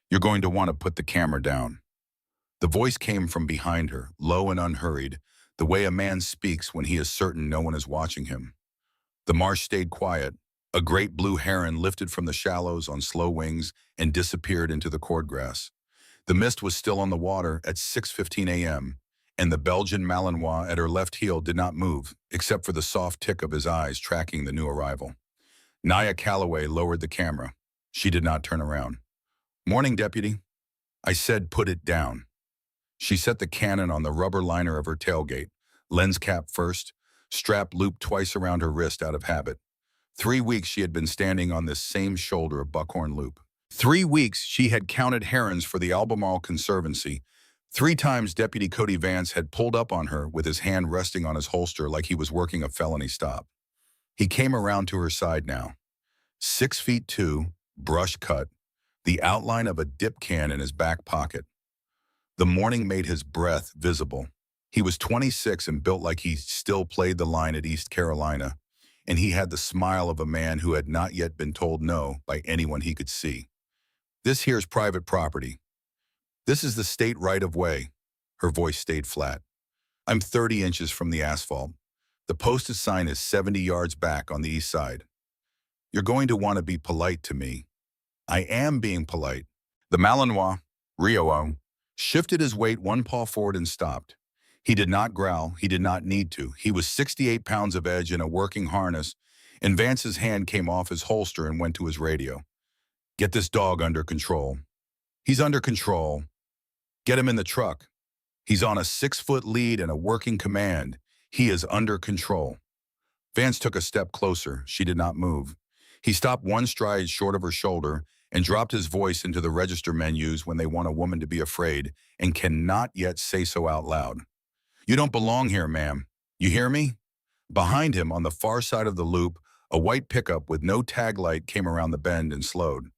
You're going to want to put the camera down." The voice came from behind her, low and unhurried, the way a man speaks when he is certain no one is watching him. The marsh stayed quiet. A great blue heron lifted from the shallows on slow wings and disappeared into the cordgrass. The mist was still on the water at 6:15 a.m., and the Belgian Malinois at her left heel did not move, except for the soft tick of his eyes tracking the new arrival. Naya Calloway lowered the camera. She did not turn around. "Morning, deputy." "I said put it down." She set the cannon on the rubber liner of her tailgate, lens cap first, strap looped twice around her wrist out of habit. 3 weeks she had been standing on this same shoulder of buckhorn loop. 3 weeks she had counted herons for the Albemarle Conservancy. 3 times Deputy Cody Vance had pulled up on her with his hand resting on his holster like he was working a felony stop. He came around to her side now. 6'2", brush cut, the outline of a dip can in his back pocket. The morning made his breath visible. He was 26 and built like he still played the line at East Carolina, and he had the smile of a man who had not yet been told no by anyone he could see. "This here's private property. This is the state right-of-way." Her voice stayed flat. "I'm 30 inches from the asphalt. The posted sign is 70 yards back on the east side. You're going to want to be polite to me." "I am being polite." The Malinois, Rio, shifted his weight one paw forward and stopped. He did not growl. He did not need to. He was 68 pounds of edge in a working harness, and Vance's hand came off his holster and went to his radio. "Get this dog under control." "He's under control." "Get him in the truck." "He's on a 6-foot lead and a working command. He is under control." Vance took a step closer. She did not move. He stopped one stride short of her shoulder and dropped his voice into the register menus when they want a woman to be afraid and cannot yet say so out loud. "You don't belong here, ma'am. You hear me?" Behind him, on the far side of the loop, a white pickup with no tag light came around the bend and slowed.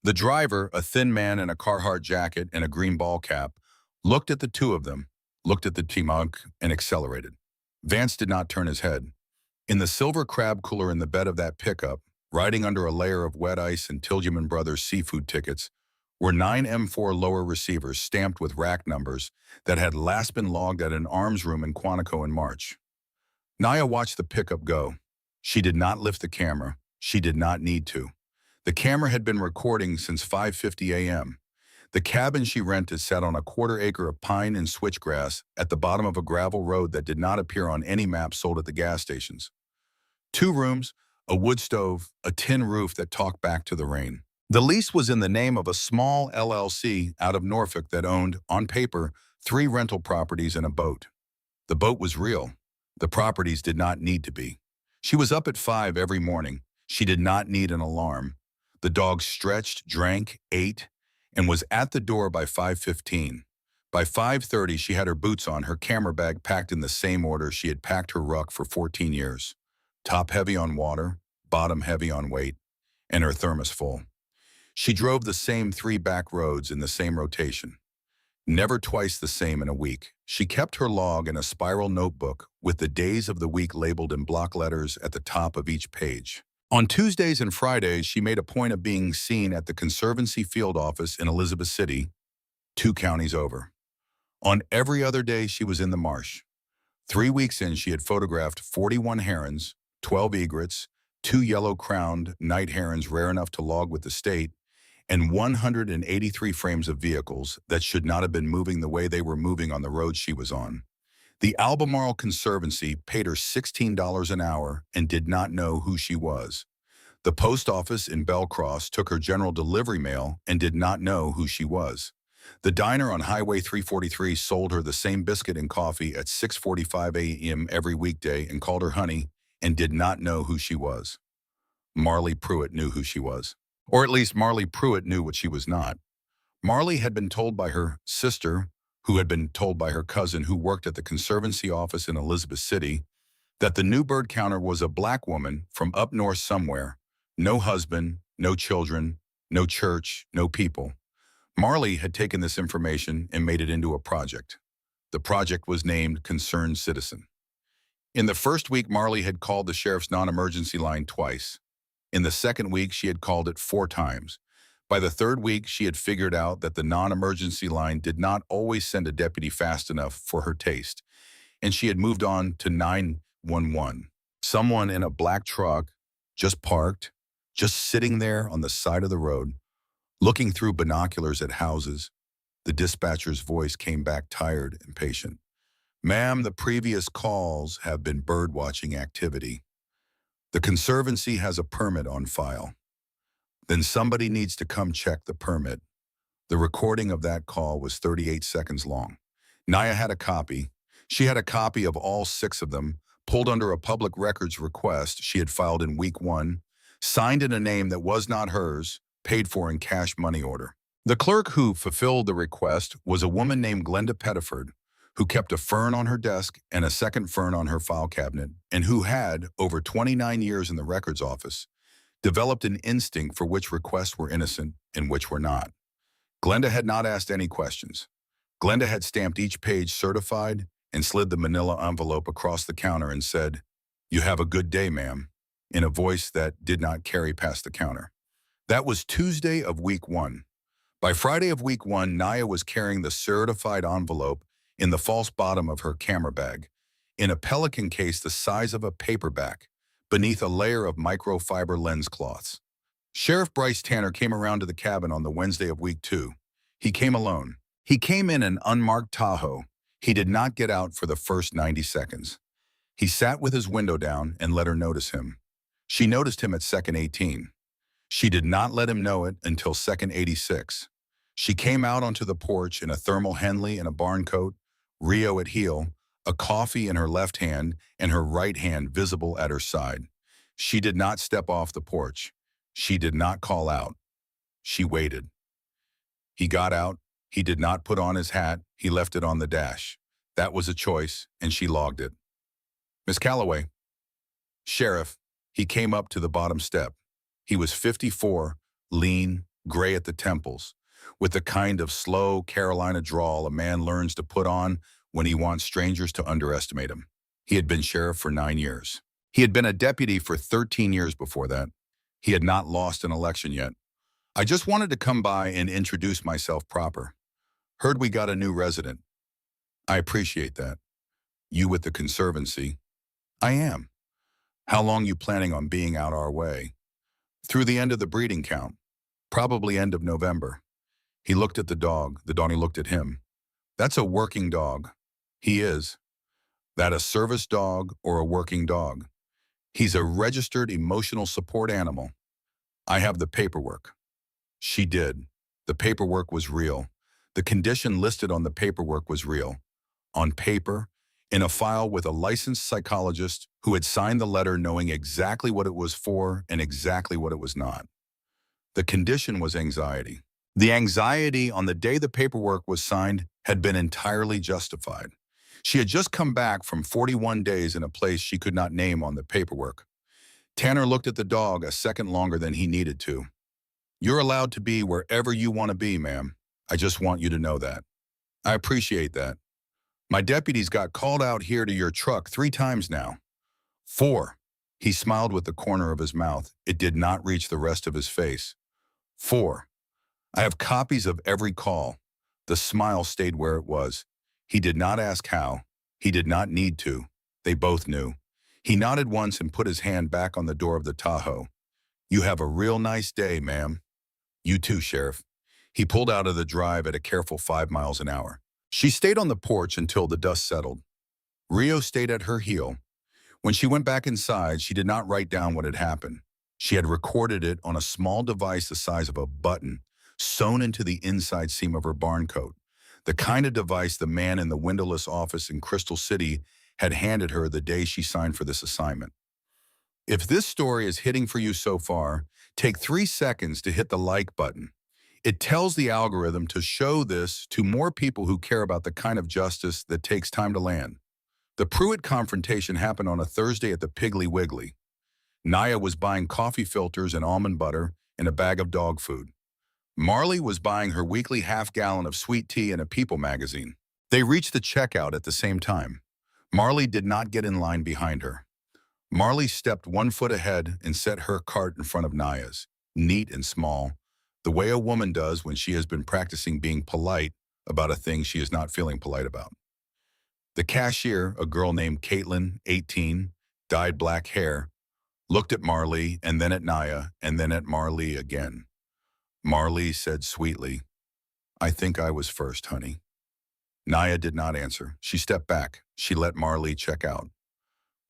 The driver, a thin man in a Carhartt jacket and a green ball cap, looked at the two of them, looked at the T-Mug, and accelerated. Vance did not turn his head. In the silver crab cooler in the bed of that pickup, riding under a layer of wet ice and Tilghman Brothers seafood tickets, were 9 M4 lower receivers stamped with rack numbers that had last been logged at an arms room in Quantico in March. Naya watched the pickup go. She did not lift the camera. She did not need to. The camera had been recording since 5:50 a.m. The cabin she rented sat on a quarter-acre of pine and switchgrass at the bottom of a gravel road that did not appear on any map sold at the gas stations. 2 rooms, a wood stove, a tin roof that talked back to the rain. The lease was in the name of a small LLC out of Norfolk that owned, on paper, 3 rental properties and a boat. The boat was real. The properties did not need to be. She was up at 5 every morning. She did not need an alarm. The dog stretched, drank, ate, and was at the door by 5:15. By 5:30, she had her boots on, her camera bag packed in the same order she had packed her ruck for 14 years. Top heavy on water, bottom heavy on weight, and her thermos full. She drove the same 3 back roads in the same rotation. Never twice the same in a week. She kept her log in a spiral notebook with the days of the week labeled in block letters at the top of each page. On Tuesdays and Fridays, she made a point of being seen at the Conservancy field office in Elizabeth City, 2 counties over. On every other day, she was in the marsh. 3 weeks in, she had photographed 41 herons, 12 egrets, 2 yellow-crowned night herons rare enough to log with the state, and 183 frames of vehicles that should not have been moving the way they were moving on the road she was on. The Albemarle Conservancy paid her $16 an hour and did not know who she was. The post office in Belcross took her general delivery mail and did not know who she was. The diner on Highway 343 sold her the same biscuit and coffee at 6:45 a.m. every weekday and called her honey and did not know who she was. Marley Pruitt knew who she was. Or at least Marley Pruitt knew what she was not. Marley had been told by her sister, who had been told by her cousin who worked at the Conservancy office in Elizabeth City, that the new bird counter was a black woman from up north somewhere. No husband, no children, no church, no people. Marley had taken this information and made it into a project. The project was named Concerned Citizen. In the first week, Marley had called the sheriff's non-emergency line twice. In the second week, she had called it 4 times. By the third week, she had figured out that the non-emergency line did not always send a deputy fast enough for her taste, and she had moved on to 911. Someone in a black truck, just parked, just sitting there on the side of the road, looking through binoculars at houses. The dispatcher's voice came back tired and patient. Ma'am, the previous calls have been birdwatching activity. The Conservancy has a permit on file. Then somebody needs to come check the permit. The recording of that call was 38 seconds long. Naya had a copy. She had a copy of all 6 of them, pulled under a public records request she had filed in week 1, signed in a name that was not hers, paid for in cash money order. The clerk who fulfilled the request was a woman named Glenda Pettiford, who kept a fern on her desk and a second fern on her file cabinet, and who had, over 29 years in the records office, developed an instinct for which requests were innocent and which were not. Glenda had not asked any questions. Glenda had stamped each page certified and slid the manila envelope across the counter and said, "You have a good day, ma'am," in a voice that did not carry past the counter. That was Tuesday of week 1. By Friday of week 1, Naya was carrying the certified envelope in the false bottom of her camera bag, in a pelican case the size of a paperback, beneath a layer of microfiber lens cloths. Sheriff Bryce Tanner came around to the cabin on the Wednesday of week 2. He came alone. He came in an unmarked Tahoe. He did not get out for the first 90 seconds. He sat with his window down and let her notice him. She noticed him at second 18. She did not let him know it until second 86. She came out onto the porch in a thermal Henley and a barn coat, Rio at heel, a coffee in her left hand and her right hand visible at her side. She did not step off the porch. She did not call out. She waited. He got out. He did not put on his hat. He left it on the dash. That was a choice, and she logged it. "Miss Calloway." "Sheriff." He came up to the bottom step. He was 54, lean, gray at the temples, with the kind of slow Carolina drawl a man learns to put on when he wants strangers to underestimate him. He had been sheriff for 9 years. He had been a deputy for 13 years before that. He had not lost an election yet. "I just wanted to come by and introduce myself proper. Heard we got a new resident." "I appreciate that. You with the Conservancy?" "I am." "How long you planning on being out our way?" "Through the end of the breeding count. Probably end of November." He looked at the dog. The dog looked at him. "That's a working dog." "He is." "That a service dog or a working dog?" "He's a registered emotional support animal." "I have the paperwork." She did. The paperwork was real. The condition listed on the paperwork was real. On paper, in a file with a licensed psychologist who had signed the letter knowing exactly what it was for and exactly what it was not. The condition was anxiety. The anxiety on the day the paperwork was signed had been entirely justified. She had just come back from 41 days in a place she could not name on the paperwork. Tanner looked at the dog a second longer than he needed to. "You're allowed to be wherever you want to be, ma'am. I just want you to know that." "I appreciate that. My deputies got called out here to your truck 3 times now." "4. He smiled with the corner of his mouth. It did not reach the rest of his face. "4. I have copies of every call." The smile stayed where it was. He did not ask how. He did not need to. They both knew. He nodded once and put his hand back on the door of the Tahoe. "You have a real nice day, ma'am." "You too, Sheriff." He pulled out of the drive at a careful 5 miles an hour. She stayed on the porch until the dust settled. Rio stayed at her heel. When she went back inside, she did not write down what had happened. She had recorded it on a small device the size of a button, sewn into the inside seam of her barn coat, the kind of device the man in the windowless office in Crystal City had handed her the day she signed for this assignment. If this story is hitting for you so far, take 3 seconds to hit the like button. It tells the algorithm to show this to more people who care about the kind of justice that takes time to land. The Pruitt confrontation happened on a Thursday at the Piggly Wiggly. Naya was buying coffee filters and almond butter and a bag of dog food. Marley was buying her weekly half-gallon of sweet tea and a People magazine. They reached the checkout at the same time. Marley did not get in line behind her. Marley stepped 1 foot ahead and set her cart in front of Naya's, neat and small, the way a woman does when she has been practicing being polite about a thing she is not feeling polite about. The cashier, a girl named Caitlin, 18, dyed black hair, looked at Marley and then at Naya and then at Marley again. Marley said sweetly, "I think I was first, honey." Naya did not answer. She stepped back. She let Marley check out.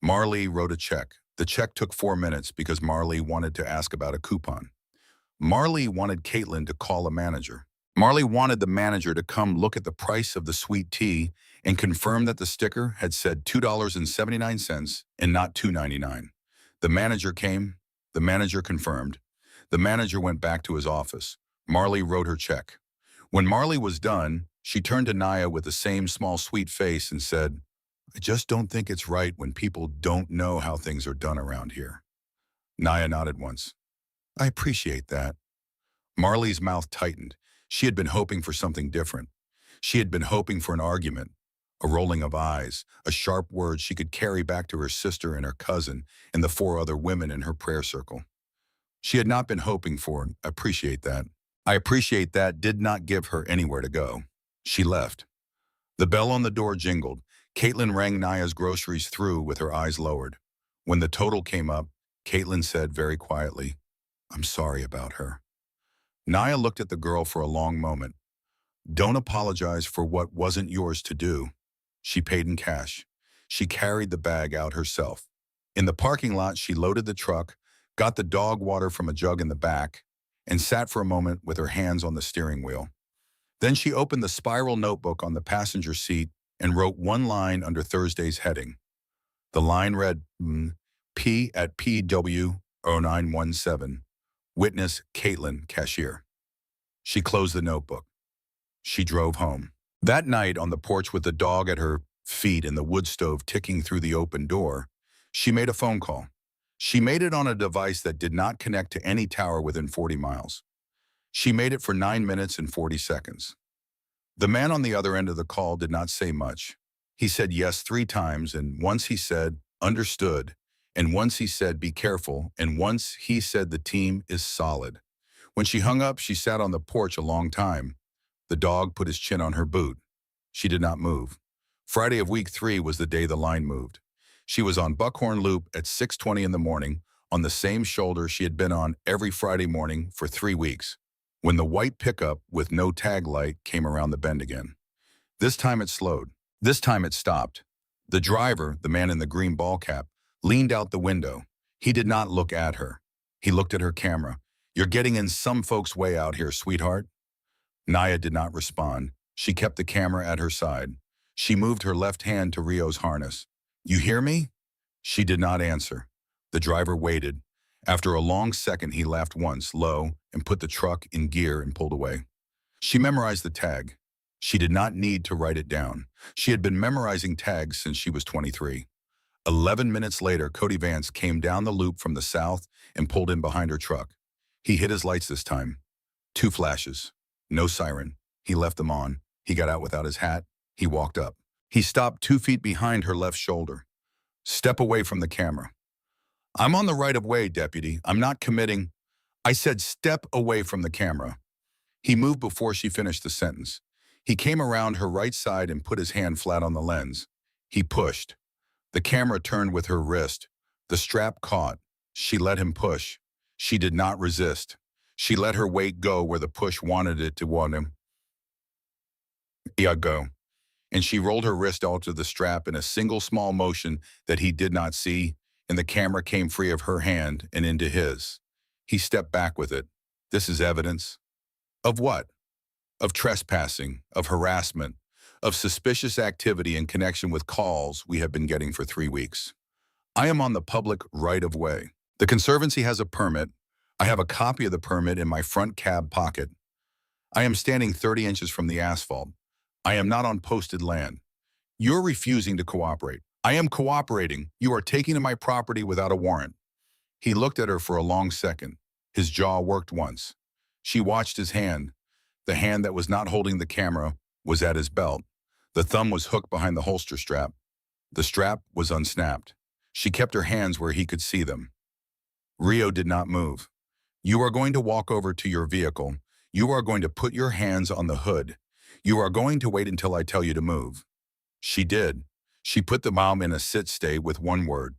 Marley wrote a check. The check took 4 minutes because Marley wanted to ask about a coupon. Marley wanted Caitlin to call a manager. Marley wanted the manager to come look at the price of the sweet tea and confirm that the sticker had said $2.79 and not $2.99. The manager came. The manager confirmed. The manager went back to his office. Marley wrote her check. When Marley was done, she turned to Naya with the same small sweet face and said, "I just don't think it's right when people don't know how things are done around here." Naya nodded once. "I appreciate that." Marley's mouth tightened. She had been hoping for something different. She had been hoping for an argument, a rolling of eyes, a sharp word she could carry back to her sister and her cousin and the 4 other women in her prayer circle. She had not been hoping for "I appreciate that." "I appreciate that" did not give her anywhere to go. She left. The bell on the door jingled. Caitlin rang Naya's groceries through with her eyes lowered. When the total came up, Caitlin said very quietly, "I'm sorry about her." Naya looked at the girl for a long moment. "Don't apologize for what wasn't yours to do." She paid in cash. She carried the bag out herself. In the parking lot, she loaded the truck, got the dog water from a jug in the back, and sat for a moment with her hands on the steering wheel. Then she opened the spiral notebook on the passenger seat and wrote one line under Thursday's heading. The line read, P at PW 0917, witness Caitlin, cashier. She closed the notebook. She drove home. That night, on the porch with the dog at her feet and the wood stove ticking through the open door, she made a phone call. She made it on a device that did not connect to any tower within 40 miles. She made it for 9 minutes and 40 seconds. The man on the other end of the call did not say much. He said yes 3 times, and once he said, "Understood," and once he said, "Be careful," and once he said, "The team is solid." When she hung up, she sat on the porch a long time. The dog put his chin on her boot. She did not move. Friday of week 3 was the day the line moved. She was on Buckhorn Loop at 6:20 in the morning, on the same shoulder she had been on every Friday morning for 3 weeks, when the white pickup with no tag light came around the bend again. This time it slowed. This time it stopped. The driver, the man in the green ball cap, leaned out the window. He did not look at her. He looked at her camera. "You're getting in some folks' way out here, sweetheart." Naya did not respond. She kept the camera at her side. She moved her left hand to Rio's harness. "You hear me?" She did not answer. The driver waited. After a long second, he laughed once, low, and put the truck in gear and pulled away. She memorized the tag. She did not need to write it down. She had been memorizing tags since she was 23. 11 minutes later, Cody Vance came down the loop from the south and pulled in behind her truck. He hit his lights this time. 2 flashes. No siren. He left them on. He got out without his hat. He walked up. He stopped 2 feet behind her left shoulder. "Step away from the camera." "I'm on the right of way, deputy. I'm not committing." "I said step away from the camera." He moved before she finished the sentence. He came around her right side and put his hand flat on the lens. He pushed. The camera turned with her wrist. The strap caught. She let him push. She did not resist. She let her weight go where the push wanted it to want him. Go. And she rolled her wrist onto the strap in a single small motion that he did not see, and the camera came free of her hand and into his. He stepped back with it. "This is evidence." Of what? Of trespassing, of harassment, of suspicious activity in connection with calls we have been getting for 3 weeks. I am on the public right-of-way. The Conservancy has a permit. I have a copy of the permit in my front cab pocket. I am standing 30 inches from the asphalt. I am not on posted land. You're refusing to cooperate. I am cooperating. You are taking to my property without a warrant. He looked at her for a long second. His jaw worked once. She watched his hand. The hand that was not holding the camera was at his belt. The thumb was hooked behind the holster strap. The strap was unsnapped. She kept her hands where he could see them. Rio did not move. "You are going to walk over to your vehicle. You are going to put your hands on the hood. You are going to wait until I tell you to move." She did. She put the mom in a sit-stay with one word,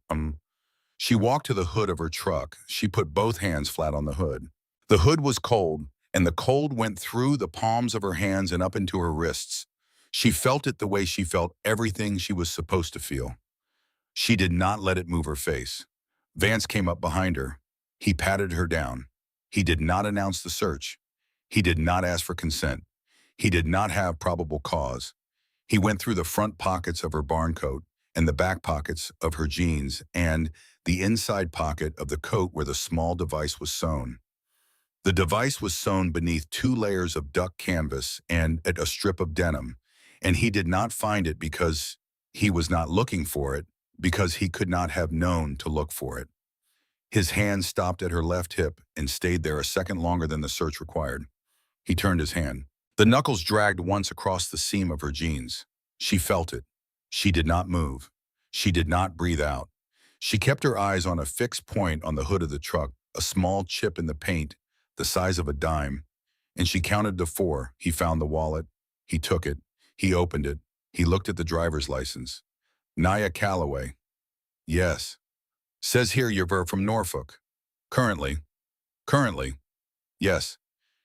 She walked to the hood of her truck. She put both hands flat on the hood. The hood was cold, and the cold went through the palms of her hands and up into her wrists. She felt it the way she felt everything she was supposed to feel. She did not let it move her face. Vance came up behind her. He patted her down. He did not announce the search. He did not ask for consent. He did not have probable cause. He went through the front pockets of her barn coat and the back pockets of her jeans and the inside pocket of the coat where the small device was sewn. The device was sewn beneath 2 layers of duck canvas and a strip of denim, and he did not find it because he was not looking for it, because he could not have known to look for it. His hand stopped at her left hip and stayed there a second longer than the search required. He turned his hand. The knuckles dragged once across the seam of her jeans. She felt it. She did not move. She did not breathe out. She kept her eyes on a fixed point on the hood of the truck, a small chip in the paint, the size of a dime, and she counted to 4. He found the wallet. He took it. He opened it. He looked at the driver's license. Naya Calloway. Yes. Says here you're from Norfolk. Currently. Currently. Yes.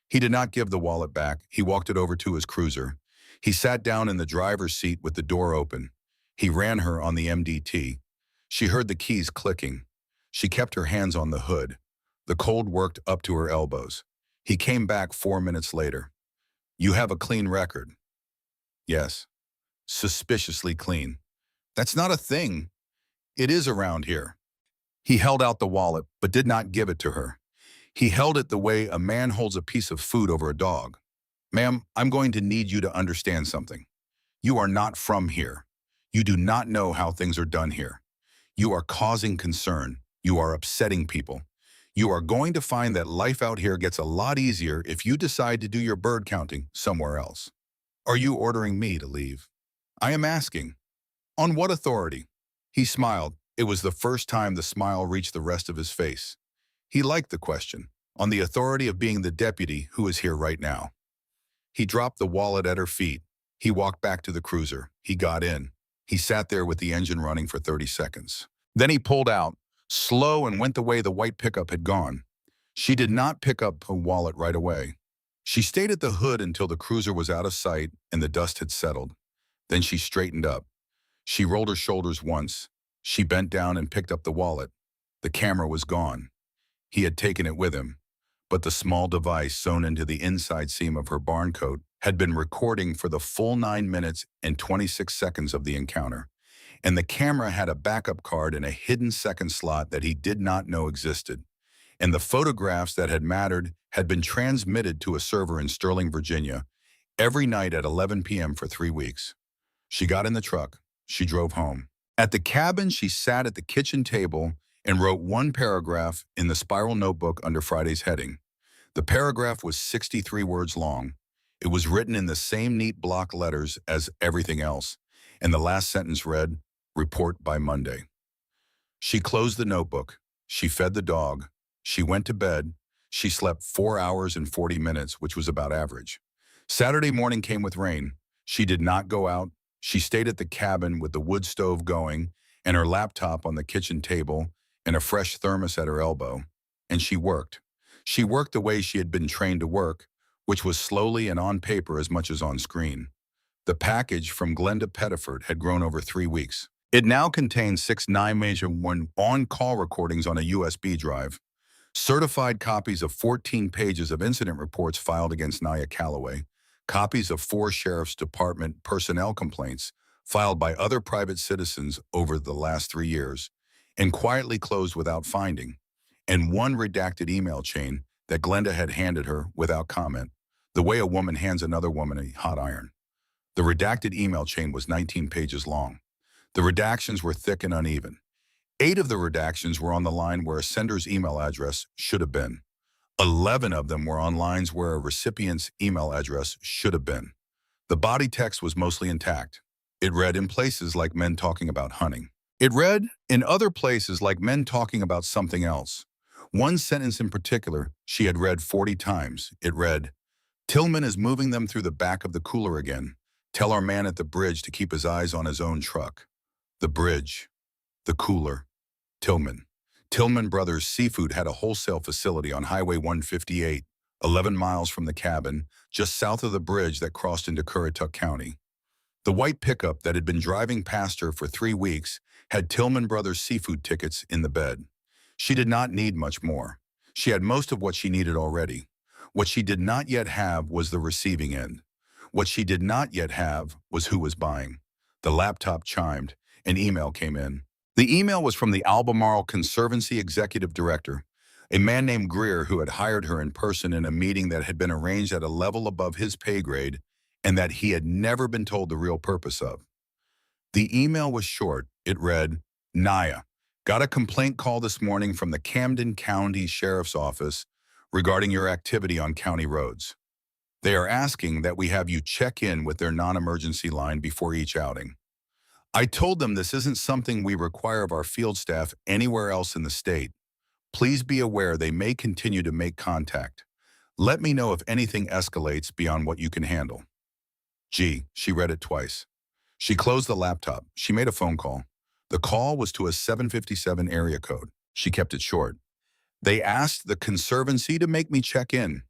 He did not give the wallet back. He walked it over to his cruiser. He sat down in the driver's seat with the door open. He ran her on the MDT. She heard the keys clicking. She kept her hands on the hood. The cold worked up to her elbows. He came back 4 minutes later. You have a clean record. Yes. Suspiciously clean. That's not a thing. It is around here. He held out the wallet, but did not give it to her. He held it the way a man holds a piece of food over a dog. Ma'am, I'm going to need you to understand something. You are not from here. You do not know how things are done here. You are causing concern. You are upsetting people. You are going to find that life out here gets a lot easier if you decide to do your bird counting somewhere else. Are you ordering me to leave? I am asking. On what authority? He smiled. It was the first time the smile reached the rest of his face. He liked the question. On the authority of being the deputy who is here right now. He dropped the wallet at her feet. He walked back to the cruiser. He got in. He sat there with the engine running for 30 seconds. Then he pulled out, slow, and went the way the white pickup had gone. She did not pick up her wallet right away. She stayed at the hood until the cruiser was out of sight and the dust had settled. Then she straightened up. She rolled her shoulders once. She bent down and picked up the wallet. The camera was gone. He had taken it with him, but the small device sewn into the inside seam of her barn coat had been recording for the full 9 minutes and 26 seconds of the encounter, and the camera had a backup card in a hidden second slot that he did not know existed, and the photographs that had mattered had been transmitted to a server in Sterling, Virginia, every night at 11 p.m. for 3 weeks. She got in the truck. She drove home. At the cabin, she sat at the kitchen table and wrote one paragraph in the spiral notebook under Friday's heading. The paragraph was 63 words long. It was written in the same neat block letters as everything else, and the last sentence read, "Report by Monday." She closed the notebook. She fed the dog. She went to bed. She slept 4 hours and 40 minutes, which was about average. Saturday morning came with rain. She did not go out. She stayed at the cabin with the wood stove going and her laptop on the kitchen table and a fresh thermos at her elbow, and she worked. She worked the way she had been trained to work, which was slowly and on paper as much as on screen. The package from Glenda Pettiford had grown over 3 weeks. It now contained 6 9-1 on-call recordings on a USB drive, certified copies of 14 pages of incident reports filed against Naya Calloway, copies of 4 Sheriff's Department personnel complaints filed by other private citizens over the last 3 years, and quietly closed without finding, and 1 redacted email chain that Glenda had handed her without comment, the way a woman hands another woman a hot iron. The redacted email chain was 19 pages long. The redactions were thick and uneven. 8 of the redactions were on the line where a sender's email address should have been. 11 of them were on lines where a recipient's email address should have been. The body text was mostly intact. It read in places like men talking about hunting. It read in other places like men talking about something else. One sentence in particular she had read 40 times. It read, Tillman is moving them through the back of the cooler again. Tell our man at the bridge to keep his eyes on his own truck. The bridge. The cooler. Tillman. Tillman Brothers Seafood had a wholesale facility on Highway 158, 11 miles from the cabin, just south of the bridge that crossed into Currituck County. The white pickup that had been driving past her for 3 weeks had Tillman Brothers Seafood tickets in the bed. She did not need much more. She had most of what she needed already. What she did not yet have was the receiving end. What she did not yet have was who was buying. The laptop chimed. An email came in. The email was from the Albemarle Conservancy Executive Director, a man named Greer who had hired her in person in a meeting that had been arranged at a level above his pay grade and that he had never been told the real purpose of. The email was short. It read, Naya, got a complaint call this morning from the Camden County Sheriff's Office regarding your activity on county roads. They are asking that we have you check in with their non-emergency line before each outing. I told them this isn't something we require of our field staff anywhere else in the state. Please be aware they may continue to make contact. Let me know if anything escalates beyond what you can handle. Gee, she read it twice. She closed the laptop. She made a phone call. The call was to a 757 area code. She kept it short. They asked the Conservancy to make me check in.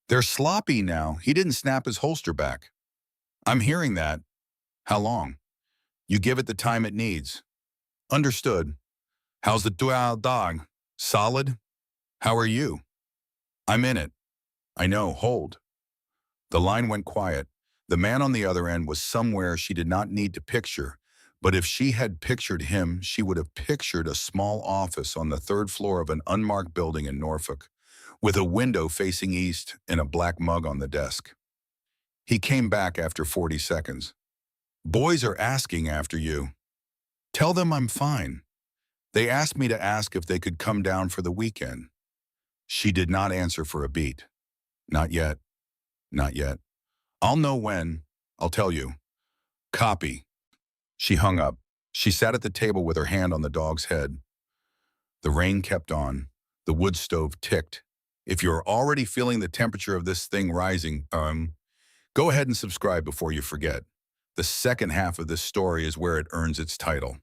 They're sloppy now. He didn't snap his holster back. I'm hearing that. How long? You give it the time it needs. Understood. How's the dual dog? Solid? How are you? I'm in it. I know, hold. The line went quiet. The man on the other end was somewhere she did not need to picture, but if she had pictured him, she would have pictured a small office on the 3rd floor of an unmarked building in Norfolk, with a window facing east and a black mug on the desk. He came back after 40 seconds. Boys are asking after you. Tell them I'm fine. They asked me to ask if they could come down for the weekend. She did not answer for a beat. Not yet. Not yet. I'll know when. I'll tell you. Copy. She hung up. She sat at the table with her hand on the dog's head. The rain kept on. The wood stove ticked. If you're already feeling the temperature of this thing rising, go ahead and subscribe before you forget. The second half of this story is where it earns its title.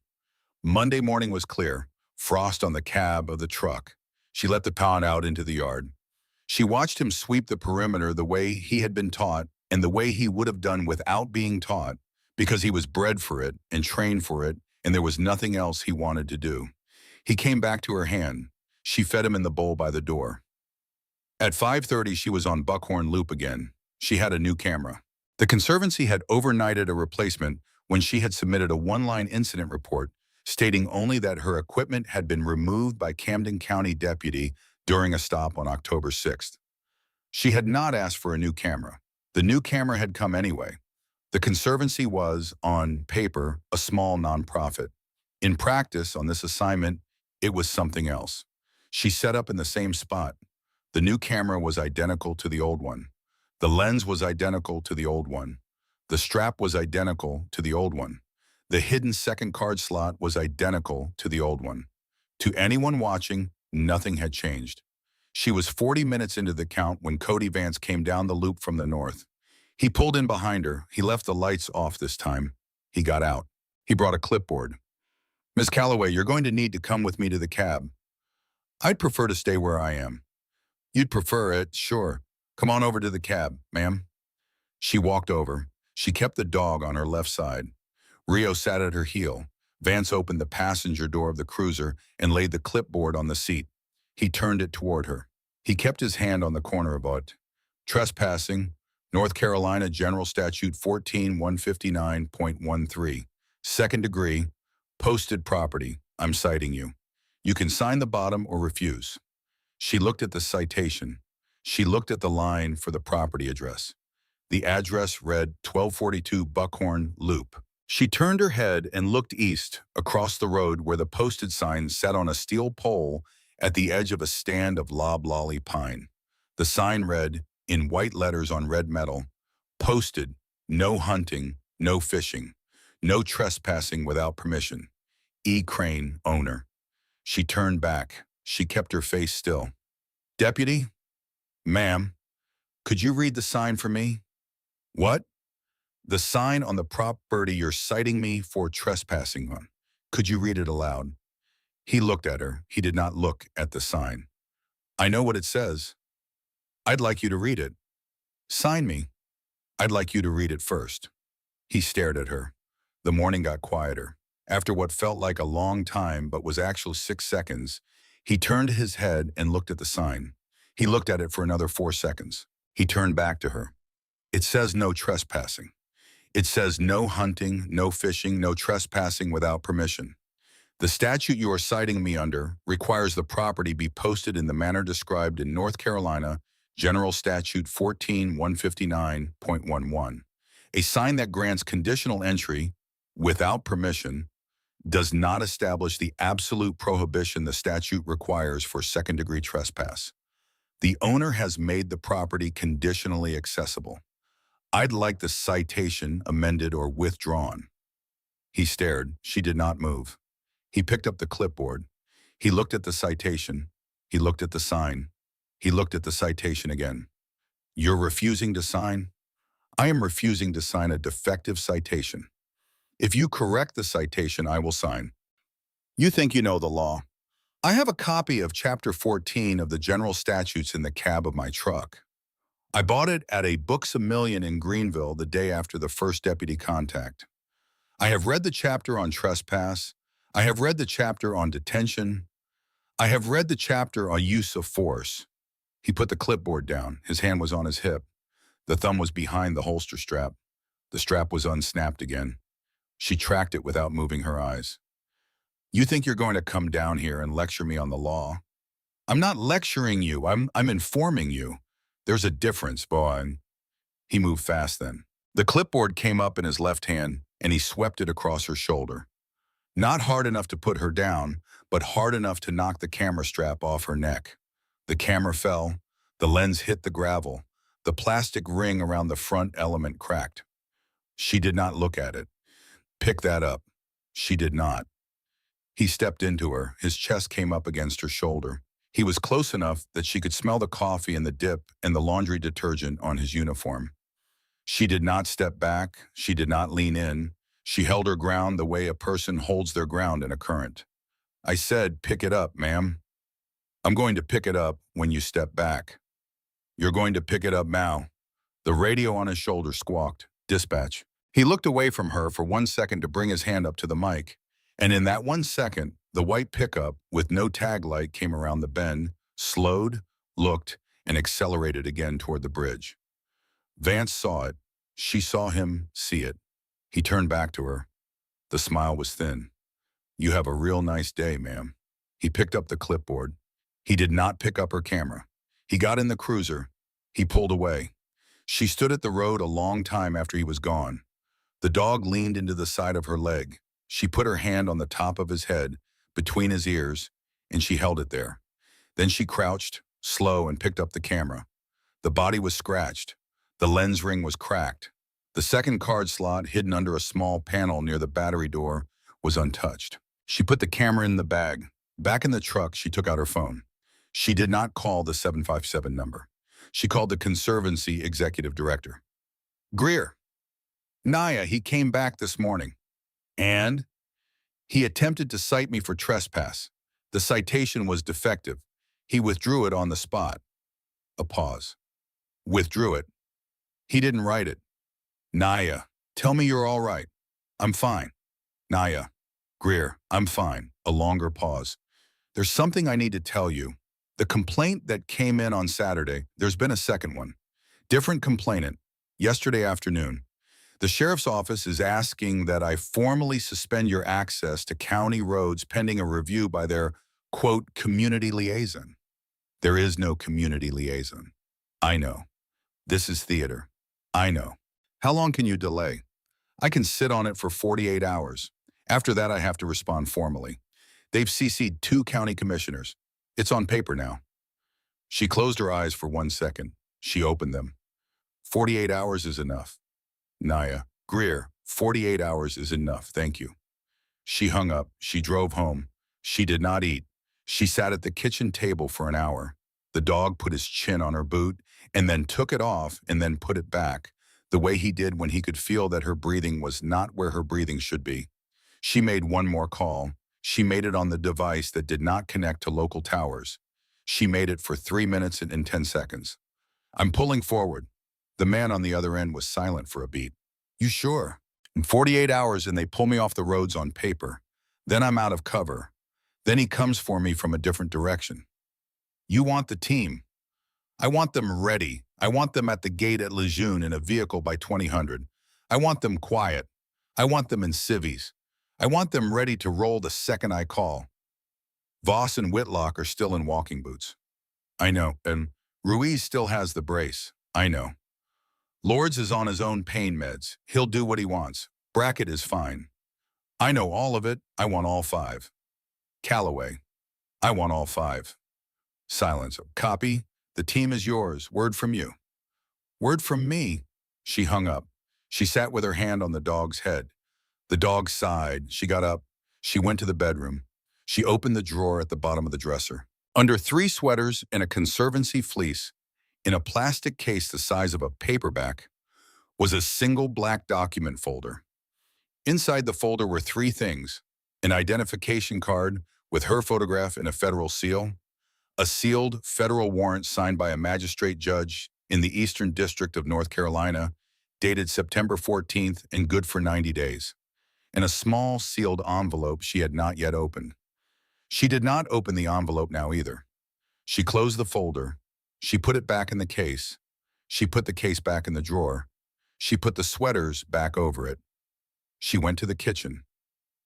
Monday morning was clear. Frost on the cab of the truck. She let the pound out into the yard. She watched him sweep the perimeter the way he had been taught and the way he would have done without being taught, because he was bred for it and trained for it, and there was nothing else he wanted to do. He came back to her hand. She fed him in the bowl by the door. At 5:30, she was on Buckhorn Loop again. She had a new camera. The Conservancy had overnighted a replacement when she had submitted a one-line incident report stating only that her equipment had been removed by Camden County deputy during a stop on October 6th. She had not asked for a new camera. The new camera had come anyway. The Conservancy was, on paper, a small nonprofit. In practice, on this assignment, it was something else. She set up in the same spot. The new camera was identical to the old one. The lens was identical to the old one. The strap was identical to the old one. The hidden second card slot was identical to the old one. To anyone watching, nothing had changed. She was 40 minutes into the count when Cody Vance came down the loop from the north. He pulled in behind her. He left the lights off this time. He got out. He brought a clipboard. Miss Calloway, you're going to need to come with me to the cab. I'd prefer to stay where I am. You'd prefer it, sure. Come on over to the cab, ma'am. She walked over. She kept the dog on her left side. Rio sat at her heel. Vance opened the passenger door of the cruiser and laid the clipboard on the seat. He turned it toward her. He kept his hand on the corner of it. Trespassing, North Carolina General Statute 14159.13. Second degree, posted property. I'm citing you. You can sign the bottom or refuse. She looked at the citation. She looked at the line for the property address. The address read 1242 Buckhorn Loop. She turned her head and looked east, across the road where the posted sign sat on a steel pole at the edge of a stand of loblolly pine. The sign read, in white letters on red metal, posted, no hunting, no fishing, no trespassing without permission. E. Crane, owner. She turned back. She kept her face still. Deputy? Ma'am. Could you read the sign for me? What? The sign on the property you're citing me for trespassing on. Could you read it aloud? He looked at her. He did not look at the sign. I know what it says. I'd like you to read it. Sign me. I'd like you to read it first. He stared at her. The morning got quieter. After what felt like a long time but was actually 6 seconds, he turned his head and looked at the sign. He looked at it for another 4 seconds. He turned back to her. It says no trespassing. It says no hunting, no fishing, no trespassing without permission. The statute you are citing me under requires the property be posted in the manner described in North Carolina General Statute 14159.11. A sign that grants conditional entry without permission does not establish the absolute prohibition the statute requires for second-degree trespass. The owner has made the property conditionally accessible. I'd like the citation amended or withdrawn. He stared. She did not move. He picked up the clipboard. He looked at the citation. He looked at the sign. He looked at the citation again. You're refusing to sign? I am refusing to sign a defective citation. If you correct the citation, I will sign. You think you know the law. I have a copy of Chapter 14 of the General Statutes in the cab of my truck. I bought it at a Books-A-Million in Greenville the day after the first deputy contact. I have read the chapter on trespass. I have read the chapter on detention. I have read the chapter on use of force. He put the clipboard down. His hand was on his hip. The thumb was behind the holster strap. The strap was unsnapped again. She tracked it without moving her eyes. You think you're going to come down here and lecture me on the law? I'm not lecturing you. I'm informing you. There's a difference, boy. He moved fast then. The clipboard came up in his left hand, and he swept it across her shoulder. Not hard enough to put her down, but hard enough to knock the camera strap off her neck. The camera fell. The lens hit the gravel. The plastic ring around the front element cracked. She did not look at it. Pick that up. She did not. He stepped into her. His chest came up against her shoulder. He was close enough that she could smell the coffee and the dip and the laundry detergent on his uniform. She did not step back. She did not lean in. She held her ground the way a person holds their ground in a current. I said, pick it up, ma'am. I'm going to pick it up when you step back. You're going to pick it up now. The radio on his shoulder squawked. Dispatch. He looked away from her for 1 second to bring his hand up to the mic. And in that 1 second, the white pickup with no tag light came around the bend, slowed, looked, and accelerated again toward the bridge. Vance saw it. She saw him see it. He turned back to her. The smile was thin. You have a real nice day, ma'am. He picked up the clipboard. He did not pick up her camera. He got in the cruiser. He pulled away. She stood at the road a long time after he was gone. The dog leaned into the side of her leg. She put her hand on the top of his head, between his ears, and she held it there. Then she crouched, slow, and picked up the camera. The body was scratched. The lens ring was cracked. The second card slot, hidden under a small panel near the battery door, was untouched. She put the camera in the bag. Back in the truck, she took out her phone. She did not call the 757 number. She called the Conservancy executive director. Greer. Naya, he came back this morning. And? He attempted to cite me for trespass. The citation was defective. He withdrew it on the spot. A pause. Withdrew it. He didn't write it. Naya, tell me you're all right. I'm fine. Naya. Greer, I'm fine. A longer pause. There's something I need to tell you. The complaint that came in on Saturday, there's been a second one. Different complainant. Yesterday afternoon. The sheriff's office is asking that I formally suspend your access to county roads pending a review by their, quote, community liaison. There is no community liaison. I know. This is theater. I know. How long can you delay? I can sit on it for 48 hours. After that, I have to respond formally. They've CC'd 2 county commissioners. It's on paper now. She closed her eyes for 1 second. She opened them. 48 hours is enough. Naya, Greer, 48 hours is enough, thank you. She hung up. She drove home. She did not eat. She sat at the kitchen table for an hour. The dog put his chin on her boot, and then took it off and then put it back, the way he did when he could feel that her breathing was not where her breathing should be. She made one more call. She made it on the device that did not connect to local towers. She made it for 3 minutes and 10 seconds. I'm pulling forward. The man on the other end was silent for a beat. You sure? In 48 hours and they pull me off the roads on paper. Then I'm out of cover. Then he comes for me from a different direction. You want the team. I want them ready. I want them at the gate at Lejeune in a vehicle by 2000. I want them quiet. I want them in civvies. I want them ready to roll the second I call. Voss and Whitlock are still in walking boots. I know, and Ruiz still has the brace. I know. Lords is on his own pain meds. He'll do what he wants. Brackett is fine. I know all of it. I want all 5. Calloway. I want all 5. Silence. Copy. The team is yours. Word from you. Word from me. She hung up. She sat with her hand on the dog's head. The dog sighed. She got up. She went to the bedroom. She opened the drawer at the bottom of the dresser. Under 3 sweaters and a conservancy fleece, in a plastic case the size of a paperback, was a single black document folder. Inside the folder were 3 things: an identification card with her photograph and a federal seal, a sealed federal warrant signed by a magistrate judge in the Eastern District of North Carolina, dated September 14th and good for 90 days, and a small sealed envelope she had not yet opened. She did not open the envelope now either. She closed the folder. She put it back in the case. She put the case back in the drawer. She put the sweaters back over it. She went to the kitchen.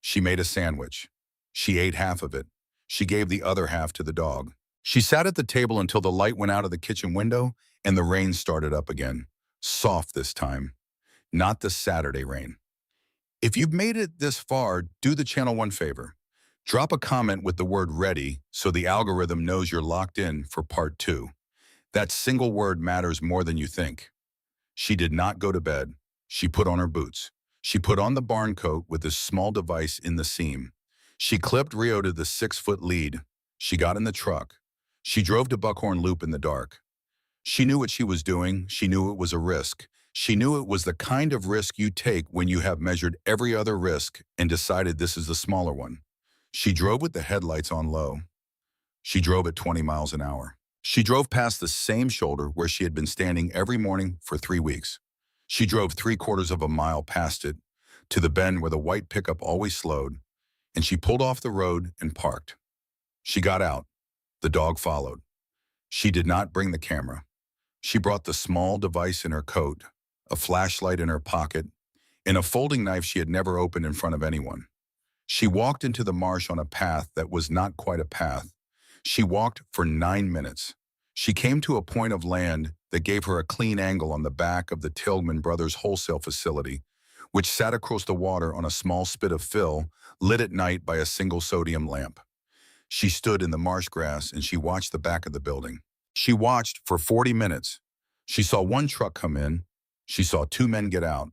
She made a sandwich. She ate half of it. She gave the other half to the dog. She sat at the table until the light went out of the kitchen window and the rain started up again. Soft this time. Not the Saturday rain. If you've made it this far, do the channel one favor. Drop a comment with the word ready so the algorithm knows you're locked in for part 2. That single word matters more than you think. She did not go to bed. She put on her boots. She put on the barn coat with this small device in the seam. She clipped Rio to the 6-foot lead. She got in the truck. She drove to Buckhorn Loop in the dark. She knew what she was doing. She knew it was a risk. She knew it was the kind of risk you take when you have measured every other risk and decided this is the smaller one. She drove with the headlights on low. She drove at 20 miles an hour. She drove past the same shoulder where she had been standing every morning for 3 weeks. She drove 3/4 of a mile past it, to the bend where the white pickup always slowed, and she pulled off the road and parked. She got out. The dog followed. She did not bring the camera. She brought the small device in her coat, a flashlight in her pocket, and a folding knife she had never opened in front of anyone. She walked into the marsh on a path that was not quite a path. She walked for 9 minutes. She came to a point of land that gave her a clean angle on the back of the Tilghman Brothers wholesale facility, which sat across the water on a small spit of fill, lit at night by a single sodium lamp. She stood in the marsh grass and she watched the back of the building. She watched for 40 minutes. She saw 1 truck come in. She saw 2 men get out.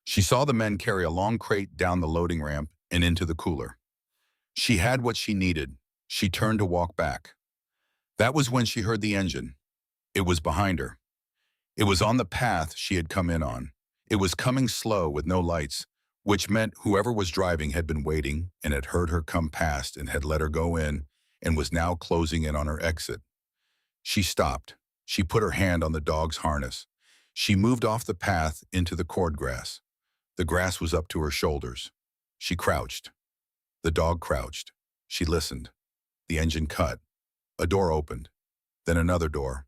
She saw the men carry a long crate down the loading ramp and into the cooler. She had what she needed. She turned to walk back. That was when she heard the engine. It was behind her. It was on the path she had come in on. It was coming slow with no lights, which meant whoever was driving had been waiting and had heard her come past and had let her go in and was now closing in on her exit. She stopped. She put her hand on the dog's harness. She moved off the path into the cordgrass. The grass was up to her shoulders. She crouched. The dog crouched. She listened. The engine cut. A door opened. Then another door.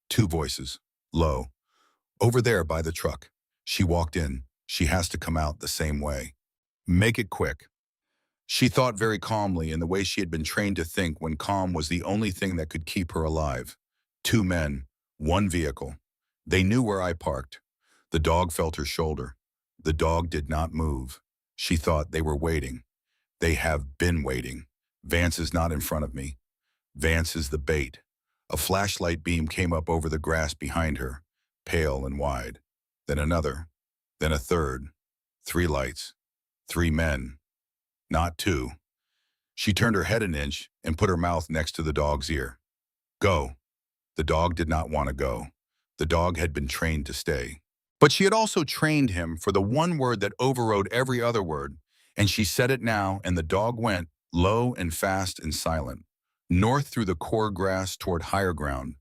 2 voices. Low. Over there by the truck. She walked in. She has to come out the same way. Make it quick. She thought very calmly in the way she had been trained to think when calm was the only thing that could keep her alive. 2 men. 1 vehicle. They knew where I parked. The dog felt her shoulder. The dog did not move. She thought they were waiting. They have been waiting. Vance is not in front of me. Vance is the bait. A flashlight beam came up over the grass behind her, pale and wide. Then another. Then a third. 3 lights. 3 men. Not 2. She turned her head an inch and put her mouth next to the dog's ear. Go. The dog did not want to go. The dog had been trained to stay. But she had also trained him for the one word that overrode every other word, and she said it now, and the dog went, low and fast and silent, north through the core grass toward higher ground.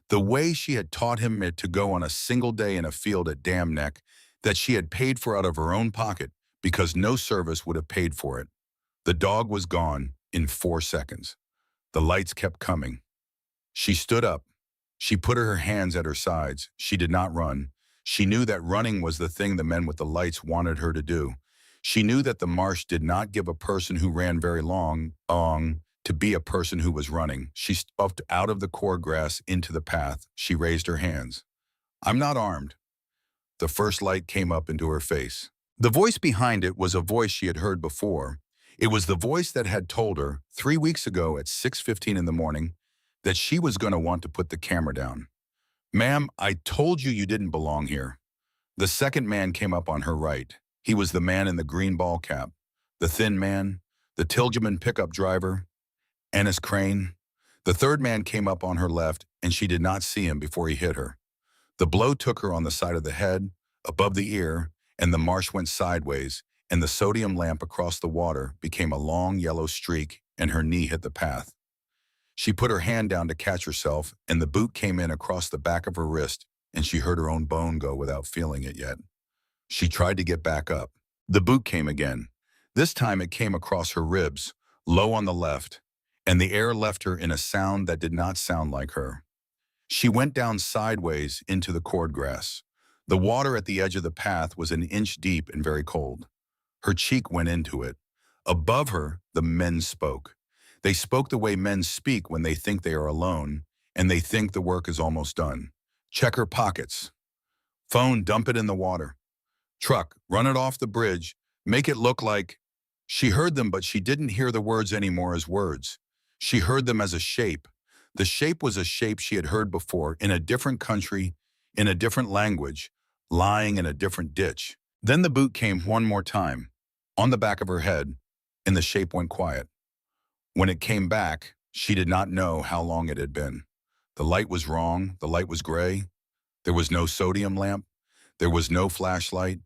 The way she had taught him it to go on a single day in a field at Dam Neck that she had paid for out of her own pocket because no service would have paid for it. The dog was gone in 4 seconds. The lights kept coming. She stood up. She put her hands at her sides. She did not run. She knew that running was the thing the men with the lights wanted her to do. She knew that the marsh did not give a person who ran very long to be a person who was running. She stepped out of the core grass into the path. She raised her hands. "I'm not armed." The first light came up into her face. The voice behind it was a voice she had heard before. It was the voice that had told her 3 weeks ago at 6:15 in the morning that she was going to want to put the camera down. "Ma'am, I told you you didn't belong here." The second man came up on her right. He was the man in the green ball cap, the thin man, the Tilghman pickup driver, Ennis Crane. The third man came up on her left, and she did not see him before he hit her. The blow took her on the side of the head, above the ear, and the marsh went sideways, and the sodium lamp across the water became a long yellow streak, and her knee hit the path. She put her hand down to catch herself, and the boot came in across the back of her wrist, and she heard her own bone go without feeling it yet. She tried to get back up. The boot came again. This time it came across her ribs, low on the left, and the air left her in a sound that did not sound like her. She went down sideways into the cordgrass. The water at the edge of the path was an inch deep and very cold. Her cheek went into it. Above her, the men spoke. They spoke the way men speak when they think they are alone, and they think the work is almost done. "Check her pockets. Phone, dump it in the water. Truck, run it off the bridge. Make it look like..." She heard them, but she didn't hear the words anymore as words. She heard them as a shape. The shape was a shape she had heard before, in a different country, in a different language, lying in a different ditch. Then the boot came one more time, on the back of her head, and the shape went quiet. When it came back, she did not know how long it had been. The light was wrong. The light was gray. There was no sodium lamp. There was no flashlight.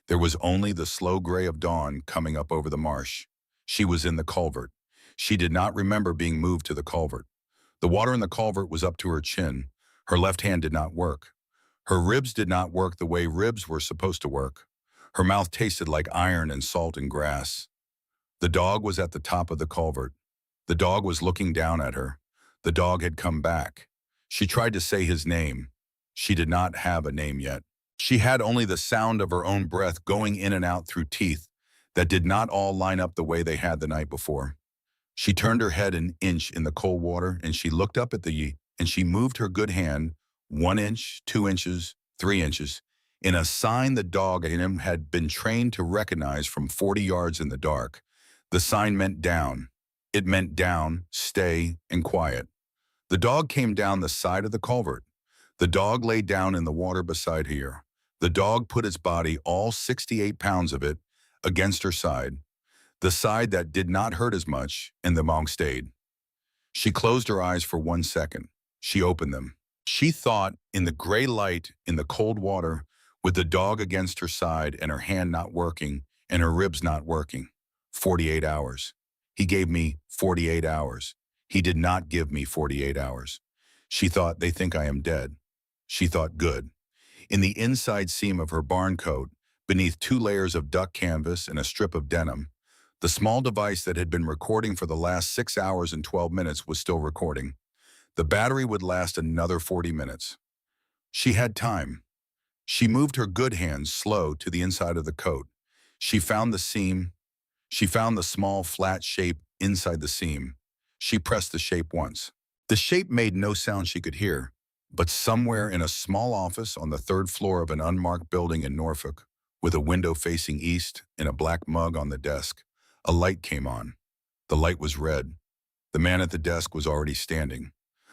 There was only the slow gray of dawn coming up over the marsh. She was in the culvert. She did not remember being moved to the culvert. The water in the culvert was up to her chin. Her left hand did not work. Her ribs did not work the way ribs were supposed to work. Her mouth tasted like iron and salt and grass. The dog was at the top of the culvert. The dog was looking down at her. The dog had come back. She tried to say his name. She did not have a name yet. She had only the sound of her own breath going in and out through teeth that did not all line up the way they had the night before. She turned her head an inch in the cold water, and she looked up at and she moved her good hand 1 inch, 2 inches, 3 inches, in a sign the dog in him had been trained to recognize from 40 yards in the dark. The sign meant down. It meant down, stay, and quiet. The dog came down the side of the culvert. The dog lay down in the water beside her. The dog put its body, all 68 pounds of it, against her side, the side that did not hurt as much, and the monk stayed. She closed her eyes for 1 second. She opened them. She thought, in the gray light, in the cold water, with the dog against her side and her hand not working and her ribs not working. 48 hours. He gave me 48 hours. He did not give me 48 hours. She thought, they think I am dead. She thought, good. In the inside seam of her barn coat, beneath 2 layers of duck canvas and a strip of denim, the small device that had been recording for the last 6 hours and 12 minutes was still recording. The battery would last another 40 minutes. She had time. She moved her good hand slow to the inside of the coat. She found the seam. She found the small, flat shape inside the seam. She pressed the shape once. The shape made no sound she could hear, but somewhere in a small office on the 3rd floor of an unmarked building in Norfolk, with a window facing east and a black mug on the desk, a light came on. The light was red. The man at the desk was already standing.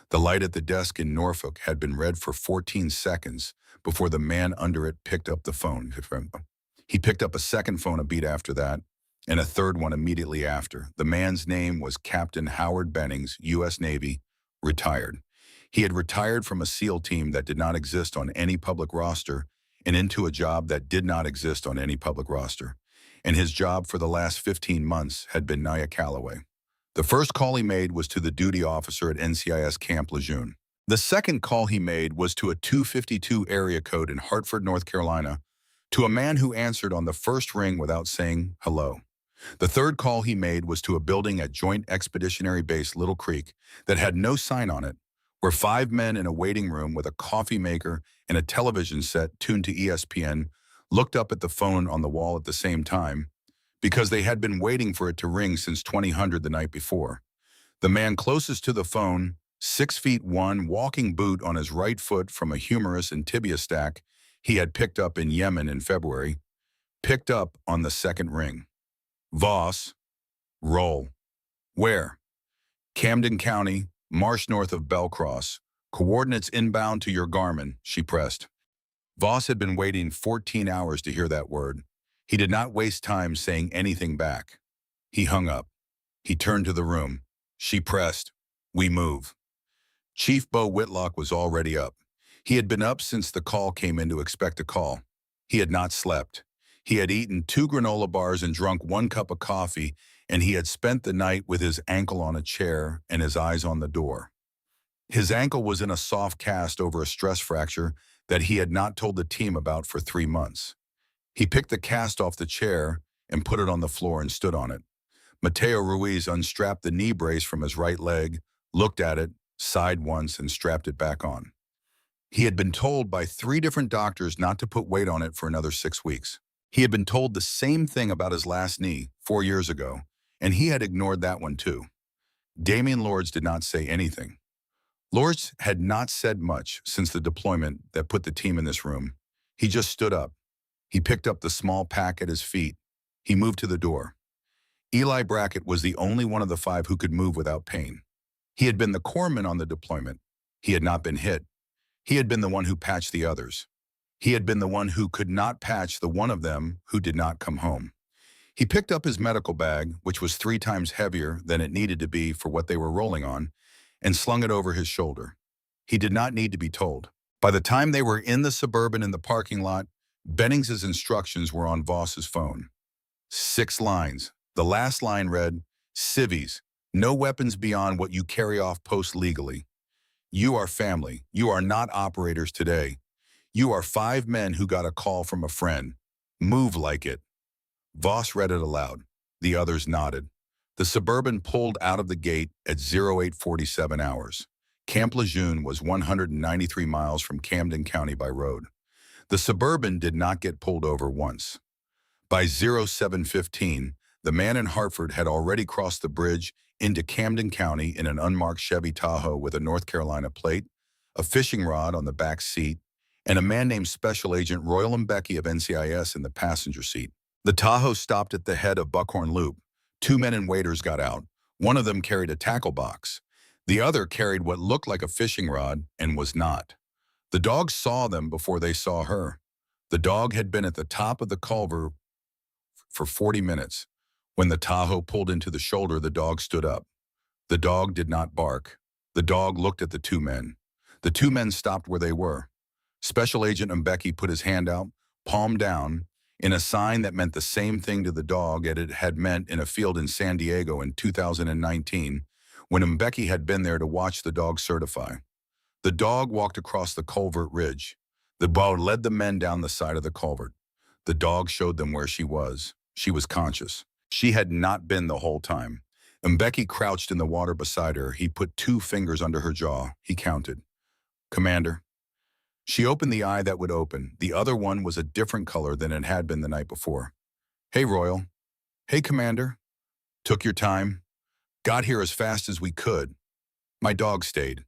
The light at the desk in Norfolk had been red for 14 seconds before the man under it picked up the phone. He picked up a second phone a beat after that, and a third one immediately after. The man's name was Captain Howard Bennings, U.S. Navy, retired. He had retired from a SEAL team that did not exist on any public roster and into a job that did not exist on any public roster. And his job for the last 15 months had been Naya Calloway. The first call he made was to the duty officer at NCIS Camp Lejeune. The second call he made was to a 252 area code in Hartford, North Carolina, to a man who answered on the first ring without saying hello. The third call he made was to a building at Joint Expeditionary Base Little Creek that had no sign on it, where 5 men in a waiting room with a coffee maker and a television set tuned to ESPN looked up at the phone on the wall at the same time because they had been waiting for it to ring since 2000 the night before. The man closest to the phone, 6'1", walking boot on his right foot from a humerus and tibia stack he had picked up in Yemen in February, picked up on the second ring. Voss, roll. Where? Camden County, marsh north of Belcross. Coordinates inbound to your Garmin, she pressed. Voss had been waiting 14 hours to hear that word. He did not waste time saying anything back. He hung up. He turned to the room. She pressed, we move. Chief Bo Whitlock was already up. He had been up since the call came in to expect a call. He had not slept. He had eaten 2 granola bars and drunk 1 cup of coffee, and he had spent the night with his ankle on a chair and his eyes on the door. His ankle was in a soft cast over a stress fracture that he had not told the team about for 3 months. He picked the cast off the chair and put it on the floor and stood on it. Mateo Ruiz unstrapped the knee brace from his right leg, looked at it, sighed once, and strapped it back on. He had been told by 3 different doctors not to put weight on it for another 6 weeks. He had been told the same thing about his last knee 4 years ago, and he had ignored that one too. Damian Lords did not say anything. Lords had not said much since the deployment that put the team in this room. He just stood up. He picked up the small pack at his feet. He moved to the door. Eli Brackett was the only one of the 5 who could move without pain. He had been the corpsman on the deployment. He had not been hit. He had been the one who patched the others. He had been the one who could not patch the one of them who did not come home. He picked up his medical bag, which was 3 times heavier than it needed to be for what they were rolling on, and slung it over his shoulder. He did not need to be told. By the time they were in the Suburban in the parking lot, Bennings's instructions were on Voss's phone. 6 lines. The last line read, "Civvies, no weapons beyond what you carry off post legally. You are family. You are not operators today. You are 5 men who got a call from a friend. Move like it." Voss read it aloud. The others nodded. The Suburban pulled out of the gate at 0847 hours. Camp Lejeune was 193 miles from Camden County by road. The Suburban did not get pulled over once. By 0715, the man in Hartford had already crossed the bridge into Camden County in an unmarked Chevy Tahoe with a North Carolina plate, a fishing rod on the back seat, and a man named Special Agent Royal Mbeki of NCIS in the passenger seat. The Tahoe stopped at the head of Buckhorn Loop. 2 men and waiters got out. One of them carried a tackle box. The other carried what looked like a fishing rod and was not. The dog saw them before they saw her. The dog had been at the top of the culvert for 40 minutes. When the Tahoe pulled into the shoulder, the dog stood up. The dog did not bark. The dog looked at the 2 men. The 2 men stopped where they were. Special Agent Mbeki put his hand out, palm down, in a sign that meant the same thing to the dog as it had meant in a field in San Diego in 2019, when Mbeki had been there to watch the dog certify. The dog walked across the culvert ridge. The dog led the men down the side of the culvert. The dog showed them where she was. She was conscious. She had not been the whole time. Mbeki crouched in the water beside her. He put 2 fingers under her jaw. He counted. "Commander." She opened the eye that would open. The other one was a different color than it had been the night before. "Hey, Royal." "Hey, Commander." "Took your time." "Got here as fast as we could." "My dog stayed."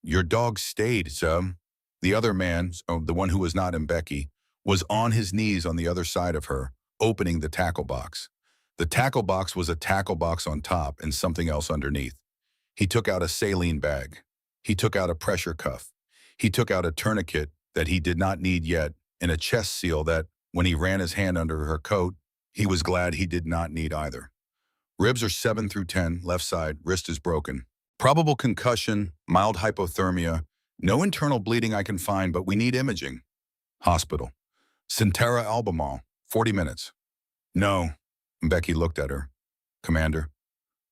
"Your dog stayed, sir." The other man, the one who was not Mbeki, was on his knees on the other side of her, opening the tackle box. The tackle box was a tackle box on top and something else underneath. He took out a saline bag. He took out a pressure cuff. He took out a tourniquet that he did not need yet, and a chest seal that, when he ran his hand under her coat, he was glad he did not need either. "Ribs are 7 through 10, left side, wrist is broken." Probable concussion, mild hypothermia, no internal bleeding I can find, but we need imaging. Hospital. Centera Albemarle, 40 minutes. No. Becky looked at her. Commander.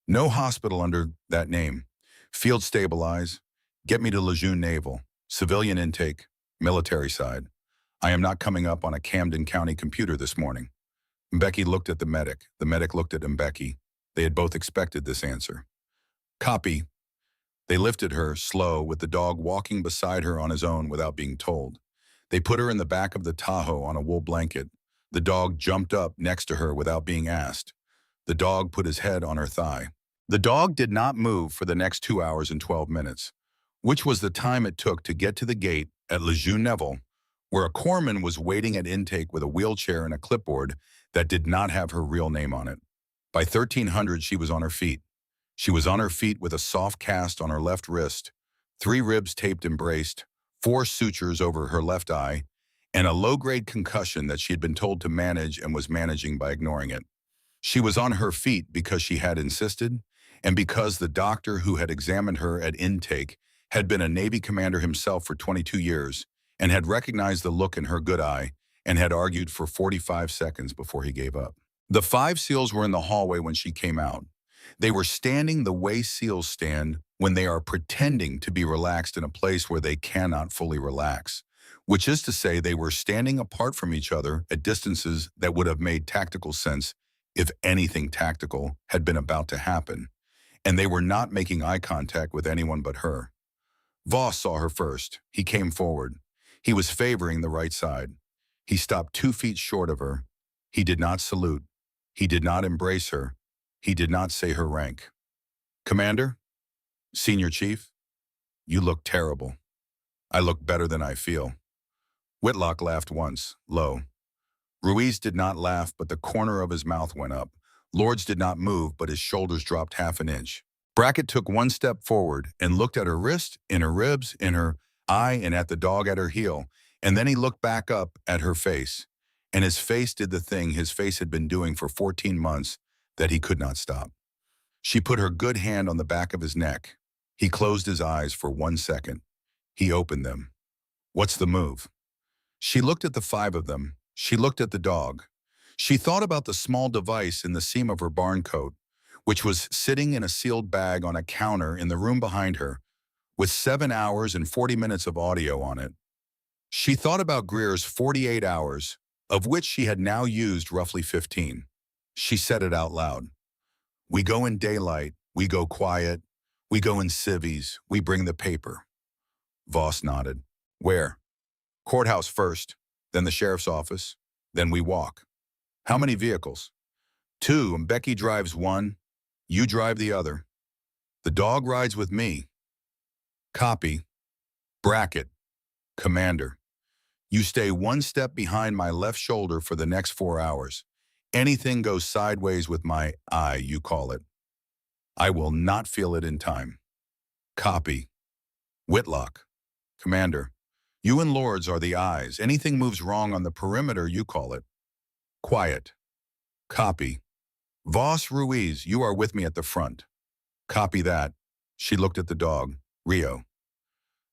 No hospital under that name. Field stabilize. Get me to Lejeune Naval. Civilian intake. Military side. I am not coming up on a Camden County computer this morning. Becky looked at the medic. The medic looked at Mbeki. They had both expected this answer. Copy. They lifted her, slow, with the dog walking beside her on his own without being told. They put her in the back of the Tahoe on a wool blanket. The dog jumped up next to her without being asked. The dog put his head on her thigh. The dog did not move for the next 2 hours and 12 minutes, which was the time it took to get to the gate at Lejeune Naval, where a corpsman was waiting at intake with a wheelchair and a clipboard that did not have her real name on it. By 1300, she was on her feet. She was on her feet with a soft cast on her left wrist, 3 ribs taped and braced, 4 sutures over her left eye, and a low-grade concussion that she had been told to manage and was managing by ignoring it. She was on her feet because she had insisted, and because the doctor who had examined her at intake had been a Navy commander himself for 22 years and had recognized the look in her good eye and had argued for 45 seconds before he gave up. The 5 SEALs were in the hallway when she came out. They were standing the way SEALs stand when they are pretending to be relaxed in a place where they cannot fully relax, which is to say they were standing apart from each other at distances that would have made tactical sense if anything tactical had been about to happen, and they were not making eye contact with anyone but her. Voss saw her first. He came forward. He was favoring the right side. He stopped 2 feet short of her. He did not salute. He did not embrace her. He did not say her rank. Commander? Senior Chief? You look terrible. I look better than I feel. Whitlock laughed once, low. Ruiz did not laugh, but the corner of his mouth went up. Lords did not move, but his shoulders dropped half an inch. Brackett took 1 step forward and looked at her wrist, in her ribs, in her eye, and at the dog at her heel, and then he looked back up at her face. And his face did the thing his face had been doing for 14 months that he could not stop. She put her good hand on the back of his neck. He closed his eyes for 1 second. He opened them. What's the move? She looked at the 5 of them. She looked at the dog. She thought about the small device in the seam of her barn coat, which was sitting in a sealed bag on a counter in the room behind her, with 7 hours and 40 minutes of audio on it. She thought about Greer's 48 hours, of which she had now used roughly 15. She said it out loud. We go in daylight, we go quiet, we go in civvies, we bring the paper. Voss nodded. Where? Courthouse first, then the sheriff's office, then we walk. How many vehicles? 2, and Becky drives 1. You drive the other. The dog rides with me. Copy. Brackett. Commander. You stay 1 step behind my left shoulder for the next 4 hours. Anything goes sideways with my eye, you call it. I will not feel it in time. Copy. Whitlock. Commander. You and Lords are the eyes. Anything moves wrong on the perimeter, you call it. Quiet. Copy. Voss, Ruiz, you are with me at the front. Copy that. She looked at the dog. Rio.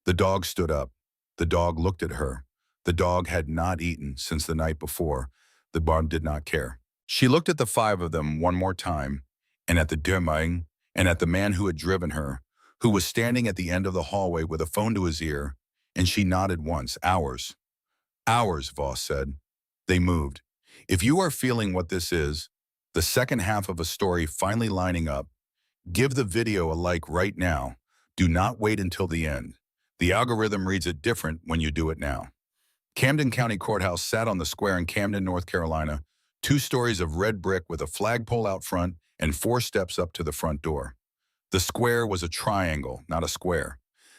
The dog stood up. The dog looked at her. The dog had not eaten since the night before. The barn did not care. She looked at the 5 of them one more time, and at the Derming, and at the man who had driven her, who was standing at the end of the hallway with a phone to his ear, and she nodded once. Hours. Hours, Voss said. They moved. If you are feeling what this is, the second half of a story finally lining up, give the video a like right now. Do not wait until the end. The algorithm reads it different when you do it now. Camden County Courthouse sat on the square in Camden, North Carolina, 2 stories of red brick with a flagpole out front and 4 steps up to the front door. The square was a triangle, not a square.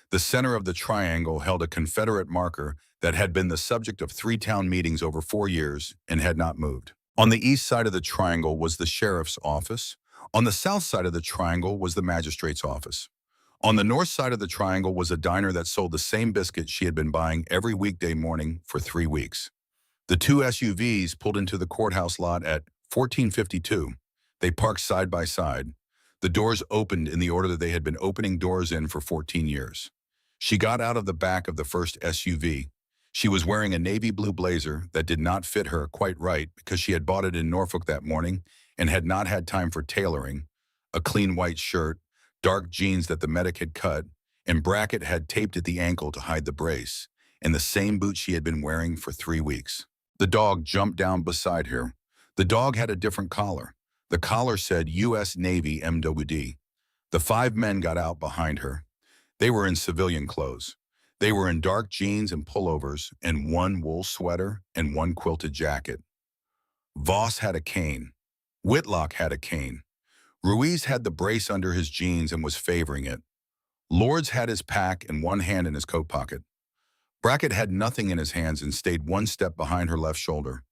The center of the triangle held a Confederate marker that had been the subject of 3 town meetings over 4 years and had not moved. On the east side of the triangle was the sheriff's office. On the south side of the triangle was the magistrate's office. On the north side of the triangle was a diner that sold the same biscuit she had been buying every weekday morning for 3 weeks. The 2 SUVs pulled into the courthouse lot at 1452. They parked side by side. The doors opened in the order that they had been opening doors in for 14 years. She got out of the back of the first SUV. She was wearing a navy blue blazer that did not fit her quite right because she had bought it in Norfolk that morning and had not had time for tailoring, a clean white shirt, dark jeans that the medic had cut, and Brackett had taped at the ankle to hide the brace, and the same boots she had been wearing for 3 weeks. The dog jumped down beside her. The dog had a different collar. The collar said U.S. Navy MWD. The 5 men got out behind her. They were in civilian clothes. They were in dark jeans and pullovers and one wool sweater and one quilted jacket. Voss had a cane. Whitlock had a cane. Ruiz had the brace under his jeans and was favoring it. Lords had his pack and one hand in his coat pocket. Brackett had nothing in his hands and stayed one step behind her left shoulder.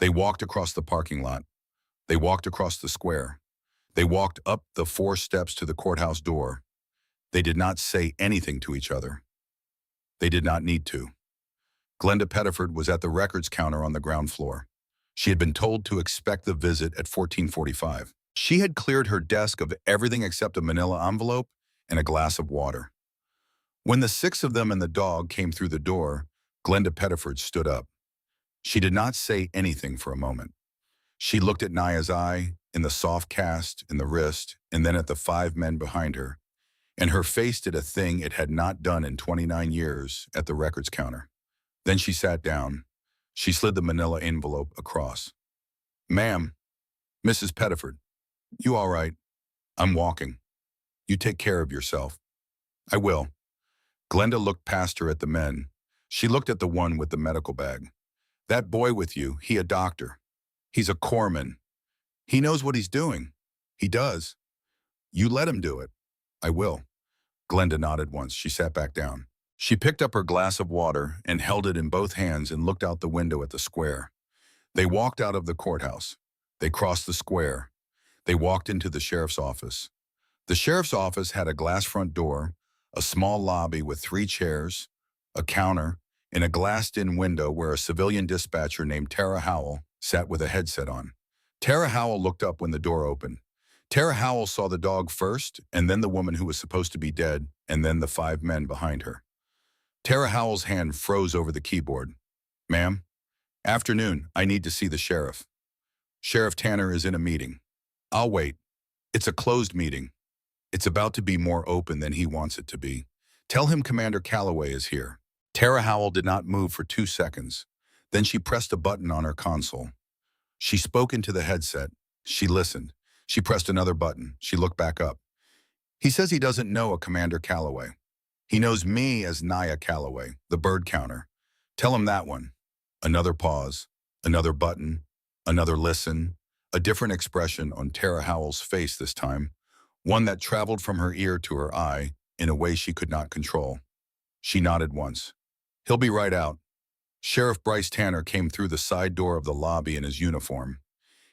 They walked across the parking lot. They walked across the square. They walked up the 4 steps to the courthouse door. They did not say anything to each other. They did not need to. Glenda Pettiford was at the records counter on the ground floor. She had been told to expect the visit at 14:45. She had cleared her desk of everything except a manila envelope and a glass of water. When the 6 of them and the dog came through the door, Glenda Pettiford stood up. She did not say anything for a moment. She looked at Naya's eye, in the soft cast, in the wrist, and then at the 5 men behind her, and her face did a thing it had not done in 29 years at the records counter. Then she sat down. She slid the manila envelope across. "Ma'am, Mrs. Pettiford, you all right? I'm walking. You take care of yourself." "I will." Glenda looked past her at the men. She looked at the one with the medical bag. "That boy with you, he a doctor. He's a corpsman. He knows what he's doing. He does. You let him do it." "I will." Glenda nodded once. She sat back down. She picked up her glass of water and held it in both hands and looked out the window at the square. They walked out of the courthouse. They crossed the square. They walked into the sheriff's office. The sheriff's office had a glass front door, a small lobby with 3 chairs, a counter, and a glassed-in window where a civilian dispatcher named Tara Howell sat with a headset on. Tara Howell looked up when the door opened. Tara Howell saw the dog first, and then the woman who was supposed to be dead, and then the 5 men behind her. Tara Howell's hand froze over the keyboard. "Ma'am, afternoon, I need to see the sheriff. Sheriff Tanner is in a meeting. I'll wait. It's a closed meeting. It's about to be more open than he wants it to be. Tell him Commander Calloway is here." Tara Howell did not move for 2 seconds. Then she pressed a button on her console. She spoke into the headset. She listened. She pressed another button. She looked back up. "He says he doesn't know a Commander Calloway. He knows me as Naya Calloway, the bird counter. Tell him that one." Another pause. Another button. Another listen. A different expression on Tara Howell's face this time. One that traveled from her ear to her eye in a way she could not control. She nodded once. "He'll be right out." Sheriff Bryce Tanner came through the side door of the lobby in his uniform.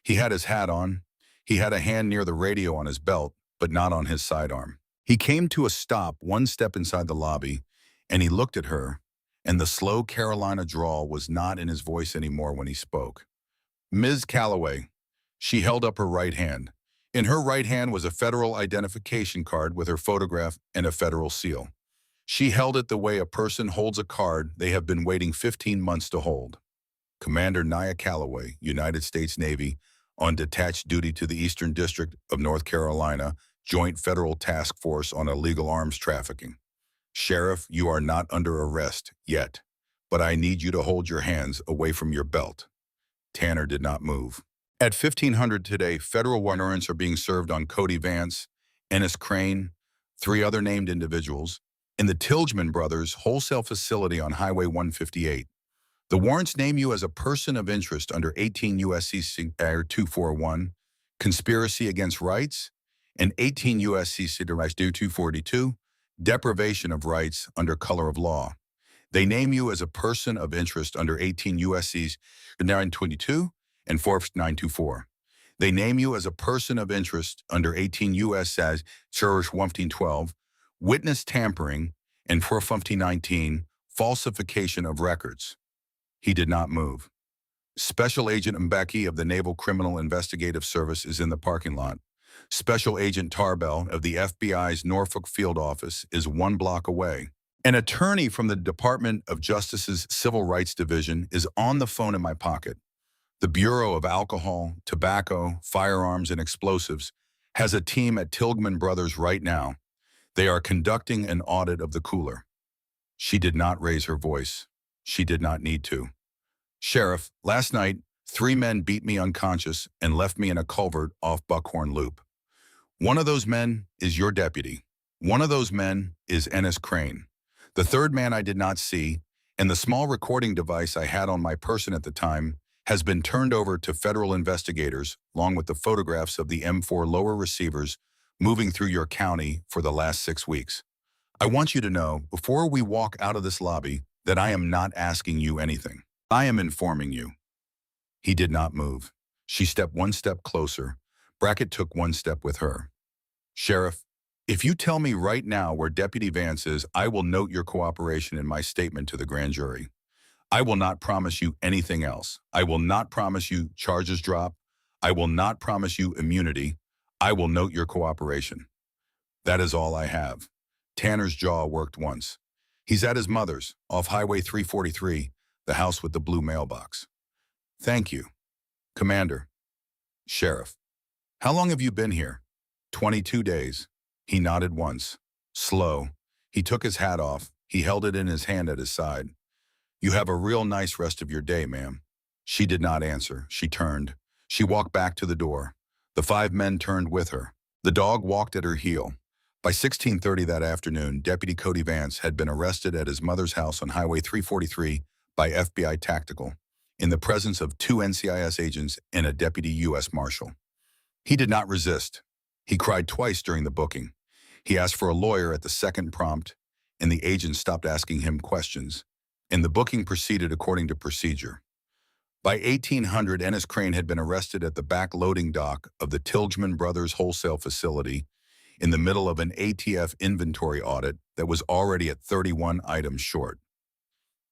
He had his hat on. He had a hand near the radio on his belt, but not on his sidearm. He came to a stop 1 step inside the lobby, and he looked at her, and the slow Carolina drawl was not in his voice anymore when he spoke. "Ms. Calloway." She held up her right hand. In her right hand was a federal identification card with her photograph and a federal seal. She held it the way a person holds a card they have been waiting 15 months to hold. "Commander Naya Calloway, United States Navy, on detached duty to the Eastern District of North Carolina, Joint Federal Task Force on Illegal Arms Trafficking. Sheriff, you are not under arrest yet, but I need you to hold your hands away from your belt." Tanner did not move. At 1500 today, federal warrants are being served on Cody Vance, Ennis Crane, 3 other named individuals, in the Tilghman Brothers wholesale facility on Highway 158. The warrants name you as a person of interest under 18 U.S.C. 241, conspiracy against rights, and 18 U.S.C. 242, deprivation of rights under color of law. They name you as a person of interest under 18 U.S.C. 922 and 4924. They name you as a person of interest under 18 U.S.C. 112, witness tampering, and 419, falsification of records. He did not move. Special Agent Mbeki of the Naval Criminal Investigative Service is in the parking lot. Special Agent Tarbell of the FBI's Norfolk field office is 1 block away. An attorney from the Department of Justice's Civil Rights Division is on the phone in my pocket. The Bureau of Alcohol, Tobacco, Firearms, and Explosives has a team at Tilghman Brothers right now. They are conducting an audit of the cooler. She did not raise her voice. She did not need to. Sheriff, last night, 3 men beat me unconscious and left me in a culvert off Buckhorn Loop. One of those men is your deputy. One of those men is Ennis Crane. The third man I did not see, and the small recording device I had on my person at the time has been turned over to federal investigators, along with the photographs of the M4 lower receivers moving through your county for the last 6 weeks. I want you to know, before we walk out of this lobby, that I am not asking you anything. I am informing you. He did not move. She stepped 1 step closer. Brackett took 1 step with her. Sheriff, if you tell me right now where Deputy Vance is, I will note your cooperation in my statement to the grand jury. I will not promise you anything else. I will not promise you charges drop. I will not promise you immunity. I will note your cooperation. That is all I have. Tanner's jaw worked once. He's at his mother's, off Highway 343, the house with the blue mailbox. Thank you. Commander. Sheriff. How long have you been here? 22 days. He nodded once. Slow. He took his hat off. He held it in his hand at his side. You have a real nice rest of your day, ma'am. She did not answer. She turned. She walked back to the door. The 5 men turned with her. The dog walked at her heel. By 16:30 that afternoon, Deputy Cody Vance had been arrested at his mother's house on Highway 343 by FBI Tactical, in the presence of 2 NCIS agents and a deputy U.S. Marshal. He did not resist. He cried twice during the booking. He asked for a lawyer at the second prompt, and the agent stopped asking him questions, and the booking proceeded according to procedure. By 1800, Ennis Crane had been arrested at the back loading dock of the Tilghman Brothers wholesale facility in the middle of an ATF inventory audit that was already at 31 items short.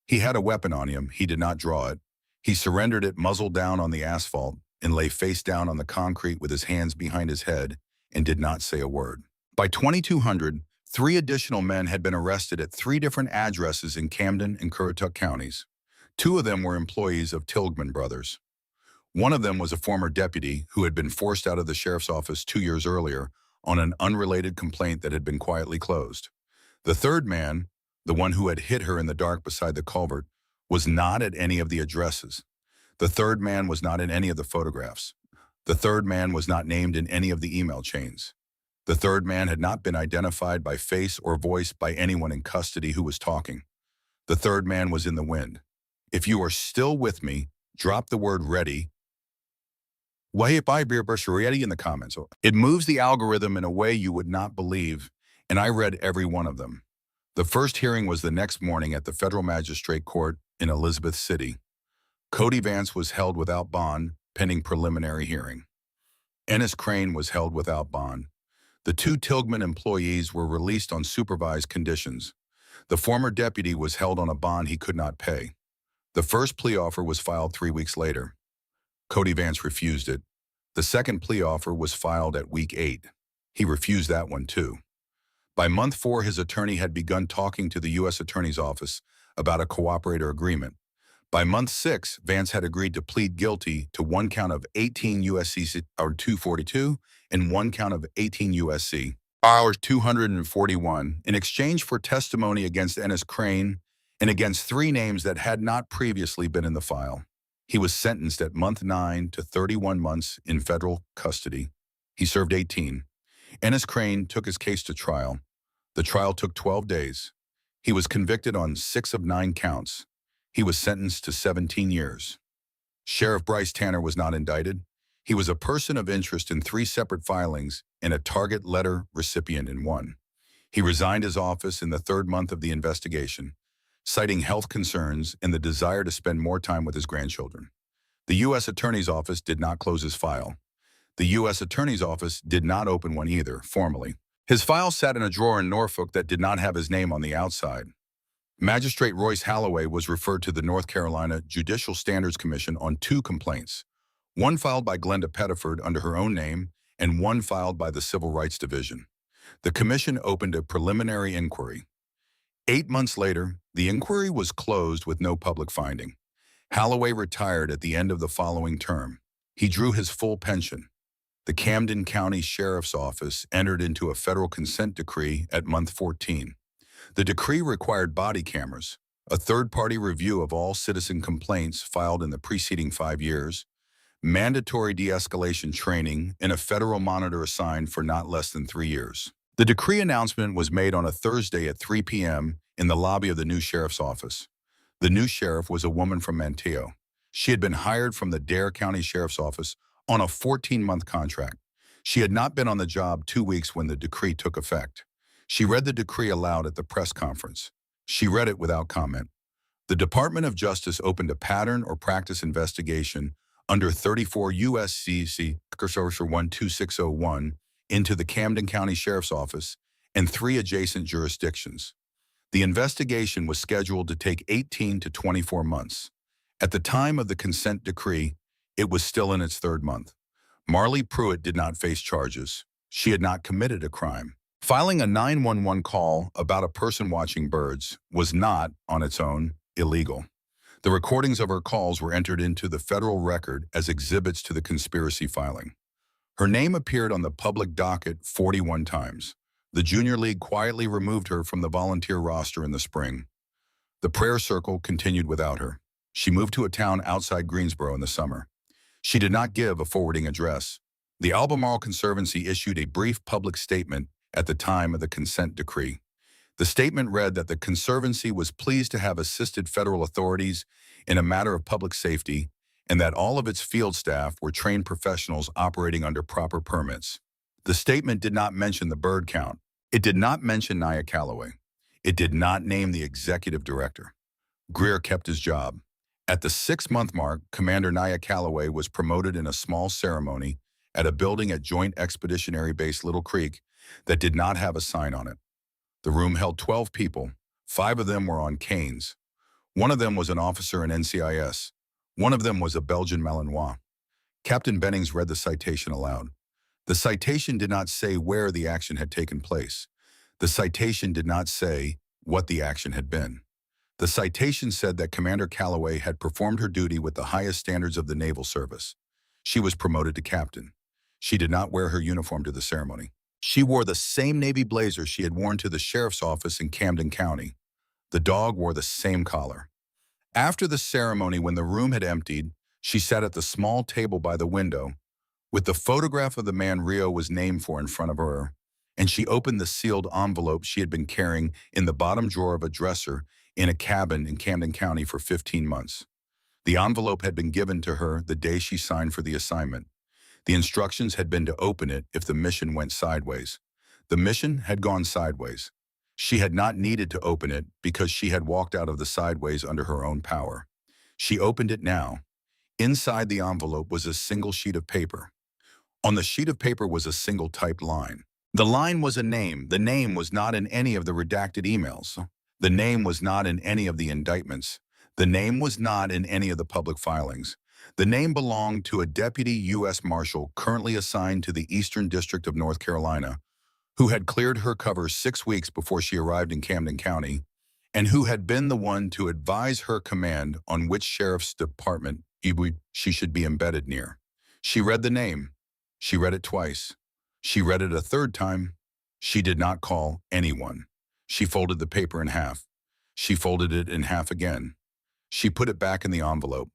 He had a weapon on him. He did not draw it. He surrendered it muzzle down on the asphalt and lay face down on the concrete with his hands behind his head and did not say a word. By 2200, 3 additional men had been arrested at 3 different addresses in Camden and Currituck counties. 2 of them were employees of Tilghman Brothers. One of them was a former deputy who had been forced out of the sheriff's office 2 years earlier on an unrelated complaint that had been quietly closed. The third man, the one who had hit her in the dark beside the culvert, was not at any of the addresses. The third man was not in any of the photographs. The third man was not named in any of the email chains. The third man had not been identified by face or voice by anyone in custody who was talking. The third man was in the wind. If you are still with me, drop the word ready. Ready in the comments. It moves the algorithm in a way you would not believe, and I read every one of them. The first hearing was the next morning at the Federal Magistrate Court in Elizabeth City. Cody Vance was held without bond, pending preliminary hearing. Ennis Crane was held without bond. The 2 Tilghman employees were released on supervised conditions. The former deputy was held on a bond he could not pay. The first plea offer was filed 3 weeks later. Cody Vance refused it. The second plea offer was filed at week 8. He refused that one too. By month 4, his attorney had begun talking to the U.S. Attorney's Office about a cooperator agreement. By month 6, Vance had agreed to plead guilty to 1 count of 18 U.S.C. 242 and 1 count of 18 U.S.C. 241 in exchange for testimony against Ennis Crane and against 3 names that had not previously been in the file. He was sentenced at month 9 to 31 months in federal custody. He served 18. Ennis Crane took his case to trial. The trial took 12 days. He was convicted on 6 of 9 counts. He was sentenced to 17 years. Sheriff Bryce Tanner was not indicted. He was a person of interest in 3 separate filings and a target letter recipient in 1. He resigned his office in the 3rd month of the investigation, citing health concerns and the desire to spend more time with his grandchildren. The U.S. Attorney's Office did not close his file. The U.S. Attorney's Office did not open one either, formally. His file sat in a drawer in Norfolk that did not have his name on the outside. Magistrate Royce Holloway was referred to the North Carolina Judicial Standards Commission on 2 complaints, one filed by Glenda Pettiford under her own name and one filed by the Civil Rights Division. The commission opened a preliminary inquiry. 8 months later, the inquiry was closed with no public finding. Calloway retired at the end of the following term. He drew his full pension. The Camden County Sheriff's Office entered into a federal consent decree at month 14. The decree required body cameras, a third-party review of all citizen complaints filed in the preceding 5 years, mandatory de-escalation training, and a federal monitor assigned for not less than 3 years. The decree announcement was made on a Thursday at 3 p.m. in the lobby of the new sheriff's office. The new sheriff was a woman from Manteo. She had been hired from the Dare County Sheriff's Office on a 14-month contract. She had not been on the job 2 weeks when the decree took effect. She read the decree aloud at the press conference. She read it without comment. The Department of Justice opened a pattern or practice investigation under 34 U.S.C. 12601 into the Camden County Sheriff's Office and 3 adjacent jurisdictions. The investigation was scheduled to take 18 to 24 months. At the time of the consent decree, it was still in its 3rd month. Marley Pruitt did not face charges. She had not committed a crime. Filing a 911 call about a person watching birds was not, on its own, illegal. The recordings of her calls were entered into the federal record as exhibits to the conspiracy filing. Her name appeared on the public docket 41 times. The Junior League quietly removed her from the volunteer roster in the spring. The prayer circle continued without her. She moved to a town outside Greensboro in the summer. She did not give a forwarding address. The Albemarle Conservancy issued a brief public statement at the time of the consent decree. The statement read that the Conservancy was pleased to have assisted federal authorities in a matter of public safety and that all of its field staff were trained professionals operating under proper permits. The statement did not mention the bird count. It did not mention Naya Calloway. It did not name the executive director. Greer kept his job. At the 6-month mark, Commander Naya Calloway was promoted in a small ceremony at a building at Joint Expeditionary Base Little Creek that did not have a sign on it. The room held 12 people. 5 of them were on canes. One of them was an officer in NCIS. One of them was a Belgian Malinois. Captain Bennings read the citation aloud. The citation did not say where the action had taken place. The citation did not say what the action had been. The citation said that Commander Calloway had performed her duty with the highest standards of the naval service. She was promoted to captain. She did not wear her uniform to the ceremony. She wore the same Navy blazer she had worn to the sheriff's office in Camden County. The dog wore the same collar. After the ceremony, when the room had emptied, she sat at the small table by the window, with the photograph of the man Rio was named for in front of her, and she opened the sealed envelope she had been carrying in the bottom drawer of a dresser in a cabin in Camden County for 15 months. The envelope had been given to her the day she signed for the assignment. The instructions had been to open it if the mission went sideways. The mission had gone sideways. She had not needed to open it because she had walked out of the sideways under her own power. She opened it now. Inside the envelope was a single sheet of paper. On the sheet of paper was a single typed line. The line was a name. The name was not in any of the redacted emails. The name was not in any of the indictments. The name was not in any of the public filings. The name belonged to a deputy U.S. Marshal currently assigned to the Eastern District of North Carolina, who had cleared her cover 6 weeks before she arrived in Camden County, and who had been the one to advise her command on which sheriff's department she should be embedded near. She read the name. She read it twice. She read it a 3rd time. She did not call anyone. She folded the paper in half. She folded it in half again. She put it back in the envelope.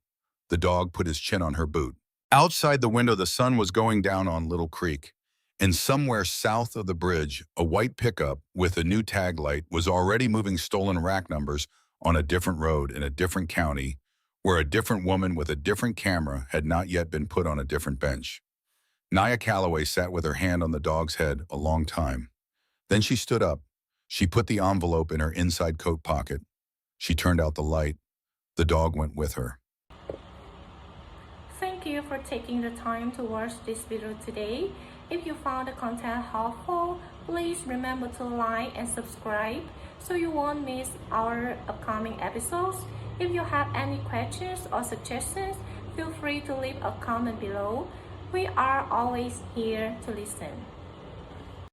The dog put his chin on her boot. Outside the window, the sun was going down on Little Creek, and somewhere south of the bridge, a white pickup with a new tag light was already moving stolen rack numbers on a different road in a different county, where a different woman with a different camera had not yet been put on a different bench. Naya Calloway sat with her hand on the dog's head a long time. Then she stood up. She put the envelope in her inside coat pocket. She turned out the light. The dog went with her. Thank you for taking the time to watch this video today. If you found the content helpful, please remember to like and subscribe so you won't miss our upcoming episodes. If you have any questions or suggestions, feel free to leave a comment below. We are always here to listen.